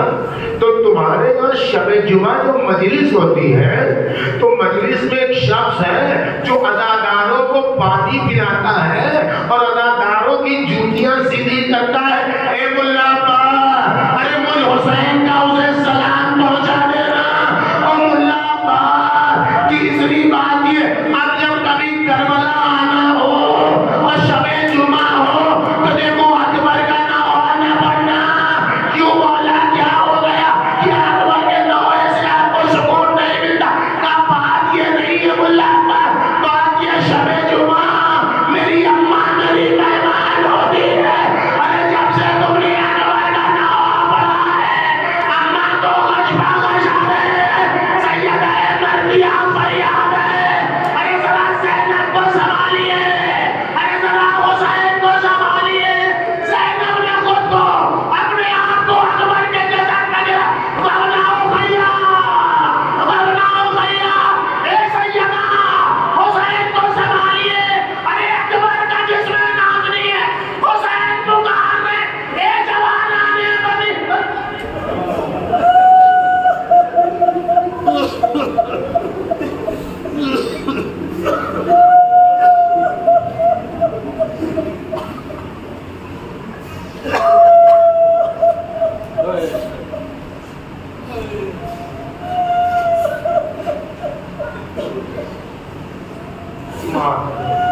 تو تمہارے یہاں شب جمعہ جو مجلس ہوتی ہے تو مجلس میں ایک شخص ہے جو اداداروں کو پانی پلاتا ہے اور اداداروں کی جوتیاں سیدھی کرتا ہے. اے ملا عباس, ارے مل حسین کا اسے سلام پہنچا دینا. اور ملا عباس تیسری بات یہ, اب جب کبھی کربلا آنا ہو اور شب جمعہ ہو تو دیکھو اکبر کا نوحہ پڑھنا. کیوں مولا کیا ہو گیا, کیا اکبر کے نوحے سے آپ کو سکون نہیں ملتا؟ کا بات یہ نہیں ہے ملا عباس, بات یہ شب جمعہ میری اماں میری مہمان ہوتی ہے. ارے جب سے تم نے اکبر کا نوحہ پڑھا ہے اماں تو غش بغش آ رہے ہیں, سیدہ مرضیہ فریاد ہے. ارے ذرا زینب کو سنبھالیے, ارے ذرا حسین کو سنبھالیے. زینب نے خود کو اپنے آپ کو اکبر کے جیسا کہا, غرناؤ خیا اے سیدہ حسین کو سنبھالیے. ارے اکبر کا جسم نازنی ہے, حسین پکار میں اے جوانان بنی. ماں